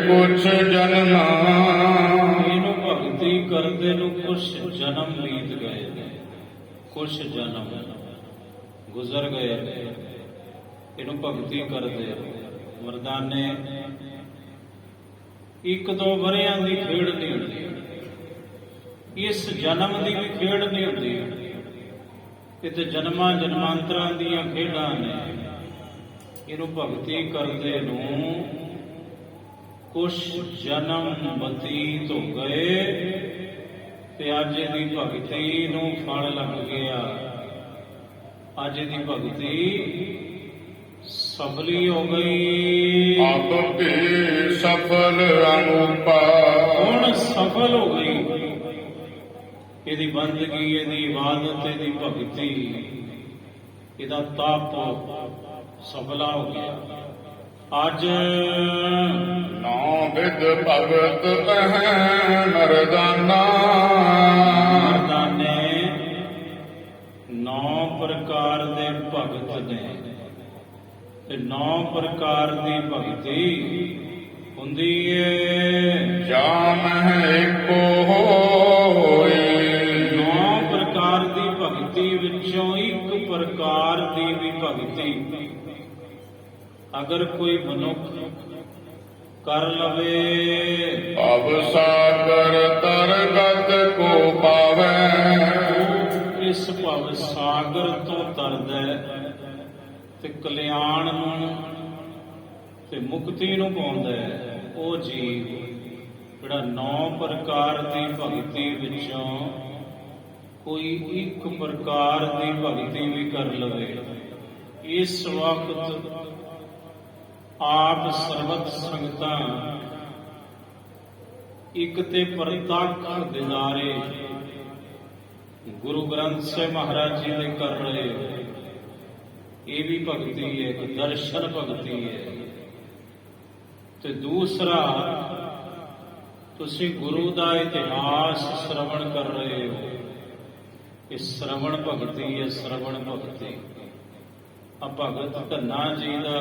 ਕੁਛ ਜਨਮਾਂ, ਇਹਨੂੰ ਭਗਤੀ ਕਰਦੇ ਨੂੰ ਕੁਛ ਜਨਮ ਬੀਤ ਗਏ ਨੇ, ਕੁਛ ਜਨਮ ਗੁਜ਼ਰ ਗਏ ਨੇ ਇਹਨੂੰ ਭਗਤੀ ਕਰਦੇ। ਮਰਦਾਨੇ ਇੱਕ ਦੋ ਵਰਿਆਂ ਦੀ ਖੇਡ ਨਹੀਂ ਹੁੰਦੀ, ਇਸ ਜਨਮ ਦੀ ਵੀ ਖੇਡ ਨਹੀਂ ਹੁੰਦੀ, ਇਹ ਤੇ ਜਨਮਾਂ ਜਨਮਾਂਤਰਾਂ ਦੀਆਂ ਖੇਡਾਂ ਨੇ। ਇਹਨੂੰ ਭਗਤੀ ਕਰਦੇ ਨੂੰ ਕੁਛ ਜਨਮ ਬਤੀਤ ਹੋ ਗਏ ਤੇ ਅੱਜ ਇਹਦੀ ਭਗਤੀ ਨੂੰ ਫਲ ਲੱਗ ਗਿਆ। ਅੱਜ ਇਹਦੀ ਭਗਤੀ ਸਫਲੀ ਹੋ ਗਈ। ਆਪ ਵੀ ਸਫਲ ਅਨੂਪਾ। ਹੁਣ ਸਫਲ ਹੋ ਗਈ ਇਹਦੀ ਬੰਦਗੀ, ਇਹਦੀ ਇਬਾਦਤ, ਇਹਦੀ ਭਗਤੀ, ਇਹਦਾ ਤਪ ਸਫਲਾ ਹੋ ਗਿਆ। ਅੱਜ ਨੌ ਵਿਦ ਭਗਤ ਅਹੈ ਮਰਦਾਨਾ। ਮਰਦਾਨੇ 9 ਪ੍ਰਕਾਰ ਦੇ ਭਗਤ ਨੇ ਤੇ 9 ਪ੍ਰਕਾਰ ਦੀ ਭਗਤੀ ਹੁੰਦੀ ਏ। ਜਾ ਮਹਿ ਏਕੋ ਹੋਈ। 9 ਪ੍ਰਕਾਰ ਦੀ ਭਗਤੀ ਵਿੱਚੋਂ ਇੱਕ ਪ੍ਰਕਾਰ ਦੀ ਵੀ ਭਗਤੀ ਅਗਰ ਕੋਈ ਮਨੁੱਖ ਕਰ ਲਵੇ, ਭਵ ਸਾਗਰ ਤਰਗਤ ਕੋ ਪਾਵੈ। ਇਸ ਭਵ ਸਾਗਰ ਤੋਂ ਤਰਦਾ ਹੈ ਤੇ ਕਲਿਆਣ ਨੂੰ ਤੇ ਮੁਕਤੀ ਨੂੰ ਪਾਉਂਦਾ ਹੈ। ਉਹ ਜੀਵ ਜਿਹੜਾ 9 ਪ੍ਰਕਾਰ ਦੀ ਭਗਤੀ ਵਿੱਚੋਂ ਕੋਈ ਇੱਕ ਪ੍ਰਕਾਰ ਦੀ ਭਗਤੀ ਵੀ ਕਰ ਲਵੇ। ਇਸ ਵਕਤ ਆਪ ਸਰਬਤ ਸੰਗਤਾਂ ਇੱਕ ਤੇ ਪ੍ਰਤੱਖ ਦਿਦਾਰੇ ਗੁਰੂ ਗ੍ਰੰਥ ਸਾਹਿਬ ਮਹਾਰਾਜ ਜੀ ਦੇ ਕਰ ਰਹੇ ਹੋ। ਇਹ ਵੀ ਭਗਤੀ ਹੈ, ਇੱਕ ਦਰਸ਼ਨ ਭਗਤੀ ਹੈ। ਤੇ ਦੂਸਰਾ ਤੁਸੀਂ ਗੁਰੂ ਦਾ ਇਤਿਹਾਸ ਸ਼ਰਵਣ ਕਰ ਰਹੇ ਹੋ। ਇਹ ਸ਼ਰਵਣ ਭਗਤੀ ਹੈ, ਸ਼ਰਵਣ ਭਗਤੀ। ਆ ਭਗਤ ਧੰਨਾ ਜੀ ਦਾ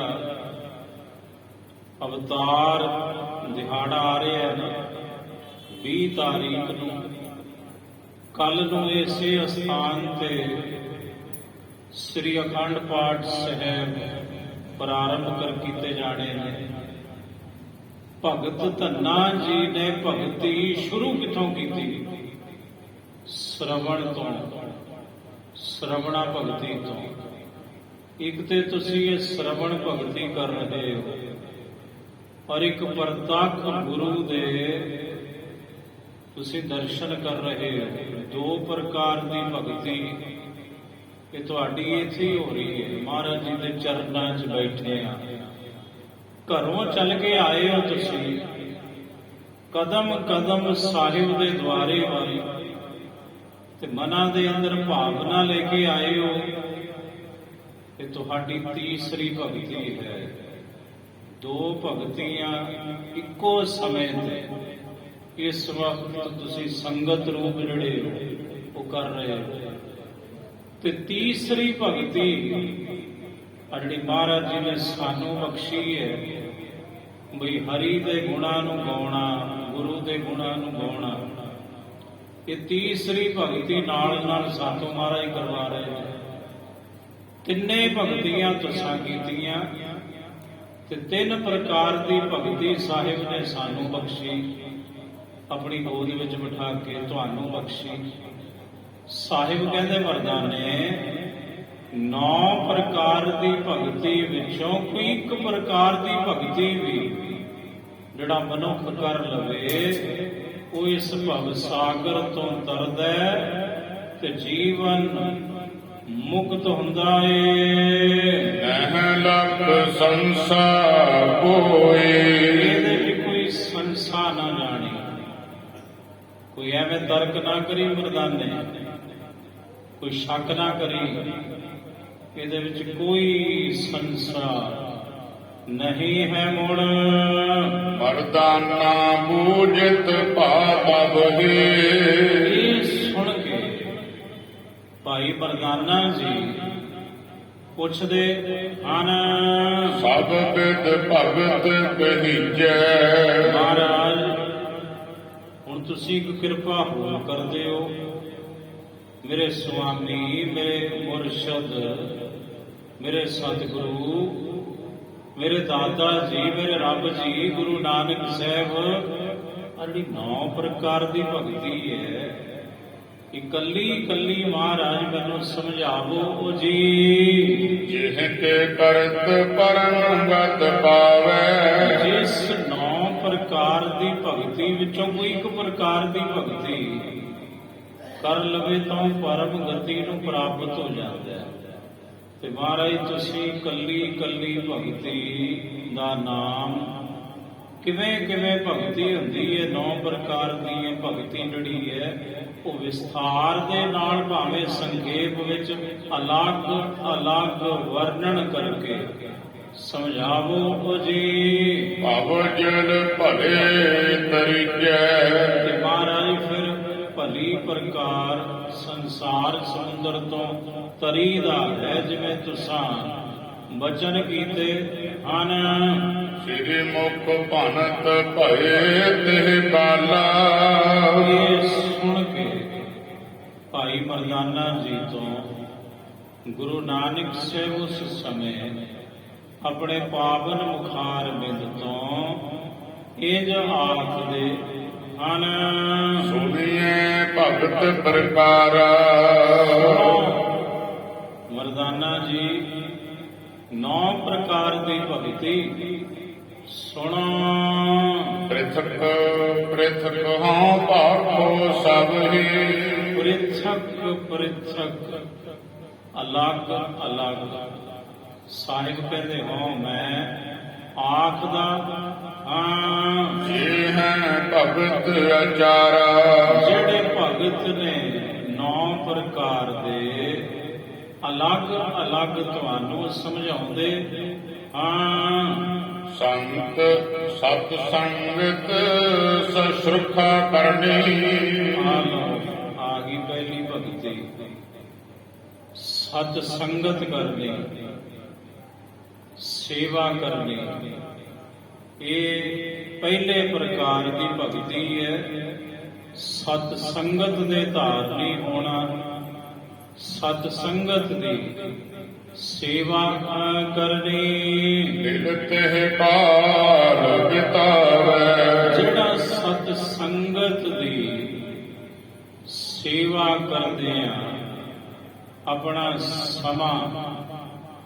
ਅਵਤਾਰ ਦਿਹਾੜਾ ਆ ਰਿਹਾ ਹੈ ਨਾ, 20 ਤਾਰੀਖ ਨੂੰ। ਕੱਲ ਨੂੰ ਇਸੇ ਅਸਥਾਨ ਤੇ ਸ੍ਰੀ ਅਖੰਡ ਪਾਠ ਸਾਹਿਬ ਪ੍ਰਾਰੰਭ ਕਰ ਕੀਤੇ ਜਾਣੇ ਨੇ। ਭਗਤ ਧੰਨਾ ਜੀ ਨੇ ਭਗਤੀ ਸ਼ੁਰੂ ਕਿੱਥੋਂ ਕੀਤੀ? ਸ਼ਰਵਣ ਤੋਂ, ਸ਼ਰਵਣਾ ਭਗਤੀ ਤੋਂ। ਇੱਕ ਤੇ ਤੁਸੀਂ ਇਹ ਸ਼ਰਵਣ ਭਗਤੀ ਕਰ ਰਹੇ ਹੋ ਔਰ ਇੱਕ ਪ੍ਰਤੱਖ ਗੁਰੂ ਦੇ ਤੁਸੀਂ ਦਰਸ਼ਨ ਕਰ ਰਹੇ ਹੋ। 2 ਪ੍ਰਕਾਰ ਦੀ ਭਗਤੀ ਇਹ ਤੁਹਾਡੀ ਇੱਥੇ ਹੀ ਹੋ ਰਹੀ ਹੈ। ਮਹਾਰਾਜ ਜੀ ਦੇ ਚਰਨਾਂ 'ਚ ਬੈਠੇ ਆ। ਘਰੋਂ ਚੱਲ ਕੇ ਆਏ ਹੋ ਤੁਸੀਂ, ਕਦਮ ਕਦਮ ਸਾਹਿਬ ਦੇ ਦੁਆਰੇ ਵਾਲੀ ਤੇ ਮਨਾਂ ਦੇ ਅੰਦਰ ਭਾਵਨਾ ਲੈ ਕੇ ਆਏ ਹੋ। ਇਹ ਤੁਹਾਡੀ ਤੀਸਰੀ ਭਗਤੀ ਹੈ। 2 ਭਗਤੀਆਂ ਇੱਕੋ ਸਮੇਂ ਤੇ ਇਸ ਵਕਤ ਤੁਸੀਂ ਸੰਗਤ ਰੂਪ ਜਿਹੜੇ ਉਹ ਕਰ ਰਹੇ ਹੋ। ਤੇ ਤੀਸਰੀ ਭਗਤੀ ਜਿਹੜੀ ਮਹਾਰਾਜ ਜੀ ਨੇ ਸਾਨੂੰ ਬਖਸ਼ੀ ਹੈ, ਬਈ ਹਰੀ ਦੇ ਗੁਣਾਂ ਨੂੰ ਗਾਉਣਾ, ਗੁਰੂ ਦੇ ਗੁਣਾਂ ਨੂੰ ਗਾਉਣਾ। ਇਹ ਤੀਸਰੀ ਭਗਤੀ ਨਾਲ ਨਾਲ ਸਾਥੋਂ ਮਹਾਰਾਜ ਕਰਵਾ ਰਹੇ ਨੇ। ਤਿੰਨੇ ਭਗਤੀਆਂ ਤੁਸਾਂ ਕੀਤੀਆਂ ਤੇ 3 ਪ੍ਰਕਾਰ ਦੀ ਭਗਤੀ ਸਾਹਿਬ ਨੇ ਸਾਨੂੰ ਬਖਸ਼ੀ, ਆਪਣੀ ਗੋਦ ਵਿੱਚ ਬਿਠਾ ਕੇ ਤੁਹਾਨੂੰ ਬਖਸ਼ੀ। ਸਾਹਿਬ ਕਹਿੰਦੇ ਮਰਦਾਨੇ 9 ਪ੍ਰਕਾਰ ਦੀ ਭਗਤੀ ਵਿੱਚੋਂ ਕੋਈ ਇੱਕ ਪ੍ਰਕਾਰ ਦੀ ਭਗਤੀ ਵੀ ਜਿਹੜਾ ਮਨੁੱਖ ਕਰ ਲਵੇ, ਉਹ ਇਸ ਭਵ ਸਾਗਰ ਤੋਂ ਤਰਦਾ ਤੇ ਜੀਵਨ ਮੁਕਤ ਹੁੰਦਾ ਏ। ਨਹਿ ਲਖ ਸੰਸਾਰ ਕੋਈ। ਇਹਦੇ ਵਿੱਚ ਕੋਈ ਸੰਸਾ ਨਾ ਜਾਣੀ, ਕੋਈ ਐਵੇਂ ਤਰਕ ਨਾ ਕਰੀ ਮਰਦਾਨੇ, ਕੋਈ ਸ਼ੱਕ ਨਾ ਕਰੀ। ਇਹਦੇ ਵਿੱਚ ਕੋਈ ਸੰਸਾਰ ਨਹੀਂ ਹੈ ਮੁੜ। ਮਰਦਾਨਾ ਬੂਝਤ ਭਾਵਹਿ। ਇਹ ਸੁਣ ਕੇ ਭਾਈ ਮਰਦਾਨਾ ਜੀ ਪੁੱਛਦੇ ਹਨ, ਸਭ ਬਿਦ ਭਗਤ ਕਹੀਜੈ। ਮਹਾਰਾਜ ਹੁਣ ਤੁਸੀਂ ਇੱਕ ਕਿਰਪਾ ਹੋਰ ਕਰਦੇ ਹੋ। ਮੇਰੇ ਸੁਆਮੀ, ਮੇਰੇ ਮੁਰਸ਼ਦ, ਮੇਰੇ ਸਤਿਗੁਰੂ, ਮੇਰੇ ਦਾਦਾ ਜੀ, ਮੇਰੇ ਰੱਬ ਜੀ ਗੁਰੂ ਨਾਨਕ ਸਾਹਿਬ, ਜਿਹੜੀ 9 ਪ੍ਰਕਾਰ ਦੀ ਭਗਤੀ ਹੈ, ਇਕੱਲੀ ਇਕੱਲੀ ਮਹਾਰਾਜ ਮੈਨੂੰ ਸਮਝਾਵੋ ਜੀ। ਜਿਹ ਕੇ ਕਰਤ ਪਰਮ ਗਤ ਪਾਵੈ। ਜਿਸ 9 ਪ੍ਰਕਾਰ ਦੀ ਭਗਤੀ ਵਿੱਚੋਂ ਕੋਈ ਇੱਕ ਪ੍ਰਕਾਰ ਦੀ ਭਗਤੀ ਕਰ ਲਵੇ ਤਾਂ ਪਰਮ ਗਤੀ ਨੂੰ ਪ੍ਰਾਪਤ ਹੋ ਜਾਂਦਾ ਹੈ। ਤੇ ਮਹਾਰਾਜ ਤੁਸੀਂ ਇਕੱਲੀ ਇਕੱਲੀ ਭਗਤੀ ਦਾ ਨਾਮ ਕਿਵੇਂ ਕਿਵੇਂ ਭਗਤੀ ਹੁੰਦੀ ਹੈ, 9 ਪ੍ਰਕਾਰ ਦੀ ਭਗਤੀ ਜਿਹੜੀ ਹੈ ਉਹ ਵਿਸਥਾਰ ਦੇ ਨਾਲ ਭਾਵੇਂ ਸੰਖੇਪ ਵਿੱਚ ਅਲੱਗ ਅਲੱਗ ਵਰਣਨ ਕਰਕੇ ਸਮਝਾਵੋ ਜੀ। ਭਵ ਜਲ ਭਲੇ ਤਰੀਜੈ। ਤੇ ਮਹਾਰਾਜ ਫਿਰ ਭਲੀ ਪ੍ਰਕਾਰ ਸੰਸਾਰ ਸਮੁੰਦਰ ਤੋਂ ਤਰੀਦਾ ਹੈ, ਜਿਵੇਂ ਤੁਸਾਂ ਬਚਨ ਕੀਤੇ ਹਨ। ਸ੍ਰੀ ਮੁਖ ਭਨਤ ਭਏ ਤਿਹ ਬਾਲਾ। ਇਹ ਸੁਣ ਕੇ ਭਾਈ ਮਰਦਾਨਾ ਜੀ ਤੋਂ ਗੁਰੂ ਨਾਨਕ ਸਾਹਿਬ ਉਸ ਸਮੇਂ ਆਪਣੇ ਪਾਵਨ ਮੁਖਾਰ ਬਿੰਦ ਤੋਂ ਇੰਜ ਆਖਦੇ ਹਨ। ਸੁਣੀਏ ਭਗਤ ਪ੍ਰਕਾਰਾ। ਮਰਦਾਨਾ ਜੀ 9 ਪ੍ਰਕਾਰ ਦੀ ਭਗਤੀ ਸੁਣੋ। ਪ੍ਰਿਥਕ ਪ੍ਰਿਥਕ ਹਾਂ ਭਾਖੋ ਸਭ ਹੀ। ਪ੍ਰਿਥਕ ਪ੍ਰਿਥਕ ਅਲੱਗ ਅਲੱਗ ਸਾਹਿਬ ਕਹਿੰਦੇ ਹੋ ਮੈਂ ਆਖਦਾ ਹਾਂ। ਜੇ ਹੈ ਭਗਤ ਅਚਾਰਾ। ਜਿਹੜੇ ਭਗਤ ਨੇ 9 ਪ੍ਰਕਾਰ ਦੇ ਅਲੱਗ ਅਲੱਗ ਤੁਹਾਨੂੰ ਸਮਝਾਉਂਦੇ ਹਾਂ। ਸੰਤ ਸਤ ਸੰਗਤ ਸਸੁਰਖਾ ਕਰਨੀ। ਆ ਗਈ ਪਹਿਲੀ ਭਗਤੀ, ਸਤ ਸੰਗਤ ਕਰਨੀ, ਸੇਵਾ ਕਰਨੀ। ਇਹ ਪਹਿਲੇ ਪ੍ਰਕਾਰ ਦੀ ਭਗਤੀ ਹੈ। ਸਤ ਸੰਗਤ ਦੇ ਧਾਰਨੀ ਹੋਣਾ, ਸਤ ਸੰਗਤ ਦੀ ਸੇਵਾ ਕਰਨੀ। ਦਿਲ ਤੇ ਕਾਲ ਬਿਤਾਵੈ। ਜਿਹੜਾ ਸਤ ਸੰਗਤ ਦੀ ਸੇਵਾ ਕਰਦੇ ਆ ਆਪਣਾ ਸਮਾਂ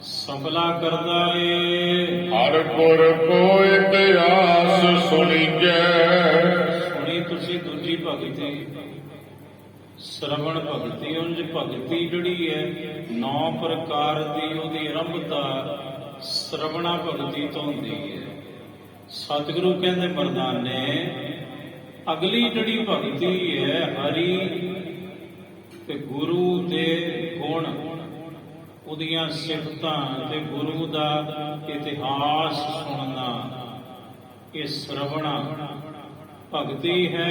ਸਫਲਾ ਕਰਦਾ ਏ। ਹਰ ਗੁਰ ਕੋ ਇਤਿਹਾਸ ਸੁਣੀਜੈ। ਸੁਣੀ ਤੁਸੀਂ ਦੂਜੀ ਭਗਤੀ ਸ਼ਰਵਣ ਭਗਤੀ। ਉਂਝ ਭਗਤੀ ਜਿਹੜੀ ਹੈ 9 ਪ੍ਰਕਾਰ ਦੀ ਉਹਦੀ ਆਰੰਭਤਾ ਸ਼ਰਵਣਾ ਭਗਤੀ ਤੋਂ ਹੁੰਦੀ ਹੈ। ਸਤਿਗੁਰੂ ਕਹਿੰਦੇ ਮਰਦਾਨੇ ਅਗਲੀ ਜਿਹੜੀ ਭਗਤੀ ਹੈ ਹਰੀ ਤੇ ਗੁਰੂ ਦੇ ਗੁਣ, ਉਹਦੀਆਂ ਸਿਫਤਾਂ ਤੇ ਗੁਰੂ ਦਾ ਇਤਿਹਾਸ ਸੁਣਨਾ, ਇਹ ਸ਼ਰਵਣਾ ਭਗਤੀ ਹੈ।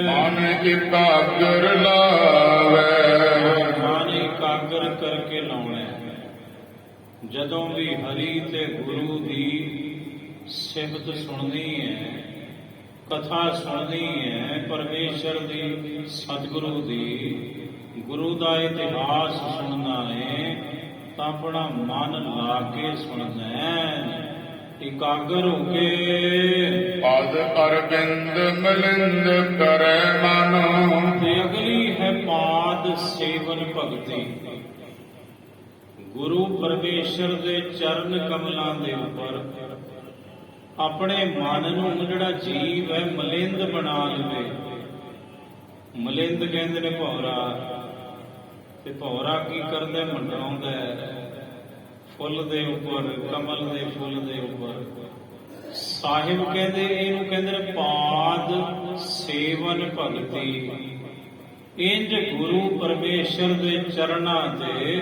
ਮਨ ਇਕਾਗਰ ਲਾਵੈ। ਮਨ ਇਕਾਗਰ ਕਰਕੇ ਲਾਉਣਾ। ਜਦੋਂ ਵੀ ਹਰੀ ਤੇ ਗੁਰੂ ਦੀ ਸਿਫਤ ਸੁਣਨੀ ਹੈ, ਕਥਾ ਸੁਣਨੀ ਹੈ, ਪਰਮੇਸ਼ਰ ਦੀ, ਸਤਿਗੁਰੂ ਦੀ, ਗੁਰੂ ਦਾ ਇਤਿਹਾਸ ਸੁਣਨਾ ਹੈ ਤਾਂ ਆਪਣਾ ਮਨ ਲਾ ਕੇ ਸੁਣਨਾ ਹੈ, ਇਕਾਗਰ ਹੋ ਕੇ। ਪਦ ਅਰਵਿੰਦ ਮਿਲਿੰਦ ਕਰੈ ਮਨ। ਤੇ ਅਗਲੀ ਹੈ ਪਾਦ ਸੇਵਨ ਭਗਤੀ। ਗੁਰੂ ਪਰਮੇਸ਼ਰ ਦੇ ਚਰਨ ਕਮਲਾਂ ਦੇ ਉੱਪਰ ਆਪਣੇ ਮਨ ਨੂੰ ਜਿਹੜਾ ਜੀਵ ਹੈ ਮਲਿੰਦ ਬਣਾ ਲਵੇ। ਮਲਿੰਦ ਕਹਿੰਦੇ ਨੇ ਭੌਰਾ, ਤੇ ਭੌਰਾ ਕੀ ਕਰਦਾ? ਮੰਡਰਾਉਂਦਾ ਫੁੱਲ ਦੇ ਉੱਪਰ, ਕਮਲ ਦੇ ਫੁੱਲ ਦੇ ਉੱਪਰ। ਸਾਹਿਬ ਕਹਿੰਦੇ ਇਹਨੂੰ ਕਹਿੰਦੇ ਨੇ ਪਾਦ ਸੇਵਨ ਭਗਤੀ। ਇੰਜ ਗੁਰੂ ਪਰਮੇਸ਼ਰ ਦੇ ਚਰਨਾਂ ਤੇ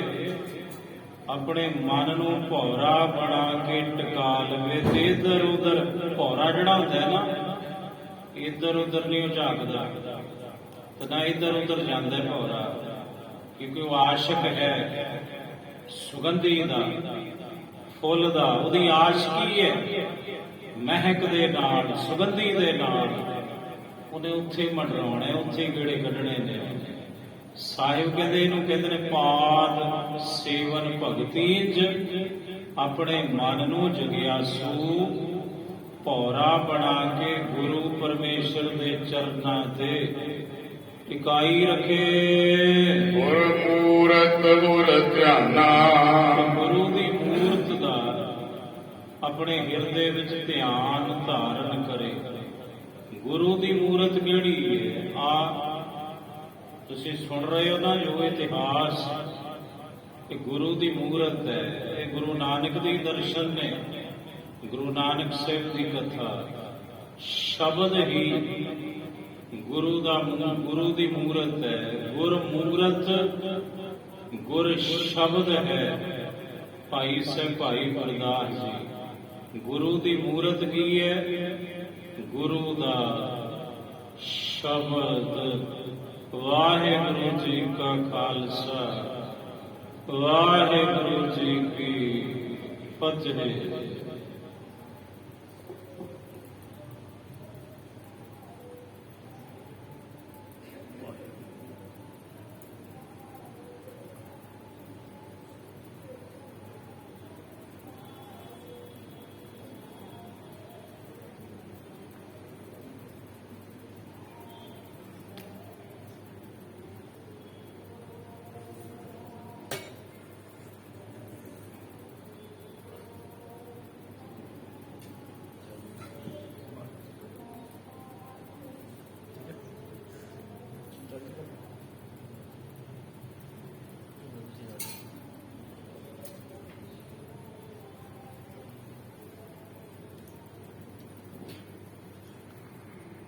ਆਪਣੇ ਮਨ ਨੂੰ ਭੌਰਾ ਬਣਾ ਕੇ ਟਿਕਾ ਲਵੇ। ਤੇ ਇੱਧਰ ਉਧਰ ਭੌਰਾ ਜਿਹੜਾ ਹੁੰਦਾ ਹੈ ਨਾ, ਇੱਧਰ ਉਧਰ ਨਹੀਂ ਉਹ ਝਾਕਦਾ ਤੇ ਨਾ ਇੱਧਰ ਉਧਰ ਜਾਂਦਾ ਭੌਰਾ, ਕਿਉਂਕਿ ਉਹ ਆਸ਼ਿਕ ਹੈ ਸੁਗੰਧੀ ਦਾ, ਫੁੱਲ ਦਾ। ਉਹਦੀ ਆਸ਼ਕੀ ਹੈ ਮਹਿਕ ਦੇ ਨਾਲ, ਸੁਗੰਧੀ ਦੇ ਨਾਲ। ਉਹਨੇ ਉੱਥੇ ਮੰਡਰਾਉਣਾ, ਉੱਥੇ ਗੇੜੇ ਕੱਢਣੇ ਨੇ। ਸਾਹਿਬ ਕਹਿੰਦੇ ਇਹਨੂੰ ਕਹਿੰਦੇ ਨੇ ਪਾਦ ਸੇਵਨ ਭਗਤੀ। ਆਪਣੇ ਮਨ ਨੂੰ ਜਗਿਆਸੂ ਭੌਰਾ ਬਣਾ ਕੇ ਗੁਰੂ ਪਰਮੇਸ਼ਰ ਦੇ ਚਰਨਾਂ ਤੇ ਟਿਕਾਈ ਰਖੇ। ਗੁਰ ਮੂਰਤ ਗੁਰ ਧਿਆਨਾ ਗੁਰੂ ਦੀ ਮੂਰਤ ਦਾ ਆਪਣੇ ਹਿਰਦੇ ਵਿੱਚ ਧਿਆਨ ਧਾਰਨ ਕਰੇ। ਗੁਰੂ ਦੀ ਮੂਰਤ ਕਿਹੜੀ ਹੈ? ਤੁਸੀਂ ਸੁਣ ਰਹੇ ਹੋ ਨਾ ਜੋ ਇਤਿਹਾਸ, ਕਿ ਗੁਰੂ ਦੀ ਮੂਰਤ ਹੈ। ਇਹ ਗੁਰੂ ਨਾਨਕ ਦੇ ਦਰਸ਼ਨ ਨੇ। ਗੁਰੂ ਨਾਨਕ ਸਾਹਿਬ ਦੀ ਕਥਾ ਸ਼ਬਦ ਹੀ ਗੁਰੂ ਦੀ ਮੂਰਤ ਹੈ। ਗੁਰ ਮੂਰਤ ਗੁਰ ਸ਼ਬਦ ਹੈ। ਭਾਈ ਸਾਹਿਬ ਭਾਈ ਗੁਰਦਾਸ ਜੀ, ਗੁਰੂ ਦੀ ਮੂਰਤ ਕੀ ਹੈ? ਗੁਰੂ ਦਾ ਸ਼ਬਦ। ਵਾਹਿਗੁਰੂ ਜੀ ਕਾ ਖਾਲਸਾ, ਵਾਹਿਗੁਰੂ ਜੀ ਕੀ ਫਤਿਹ।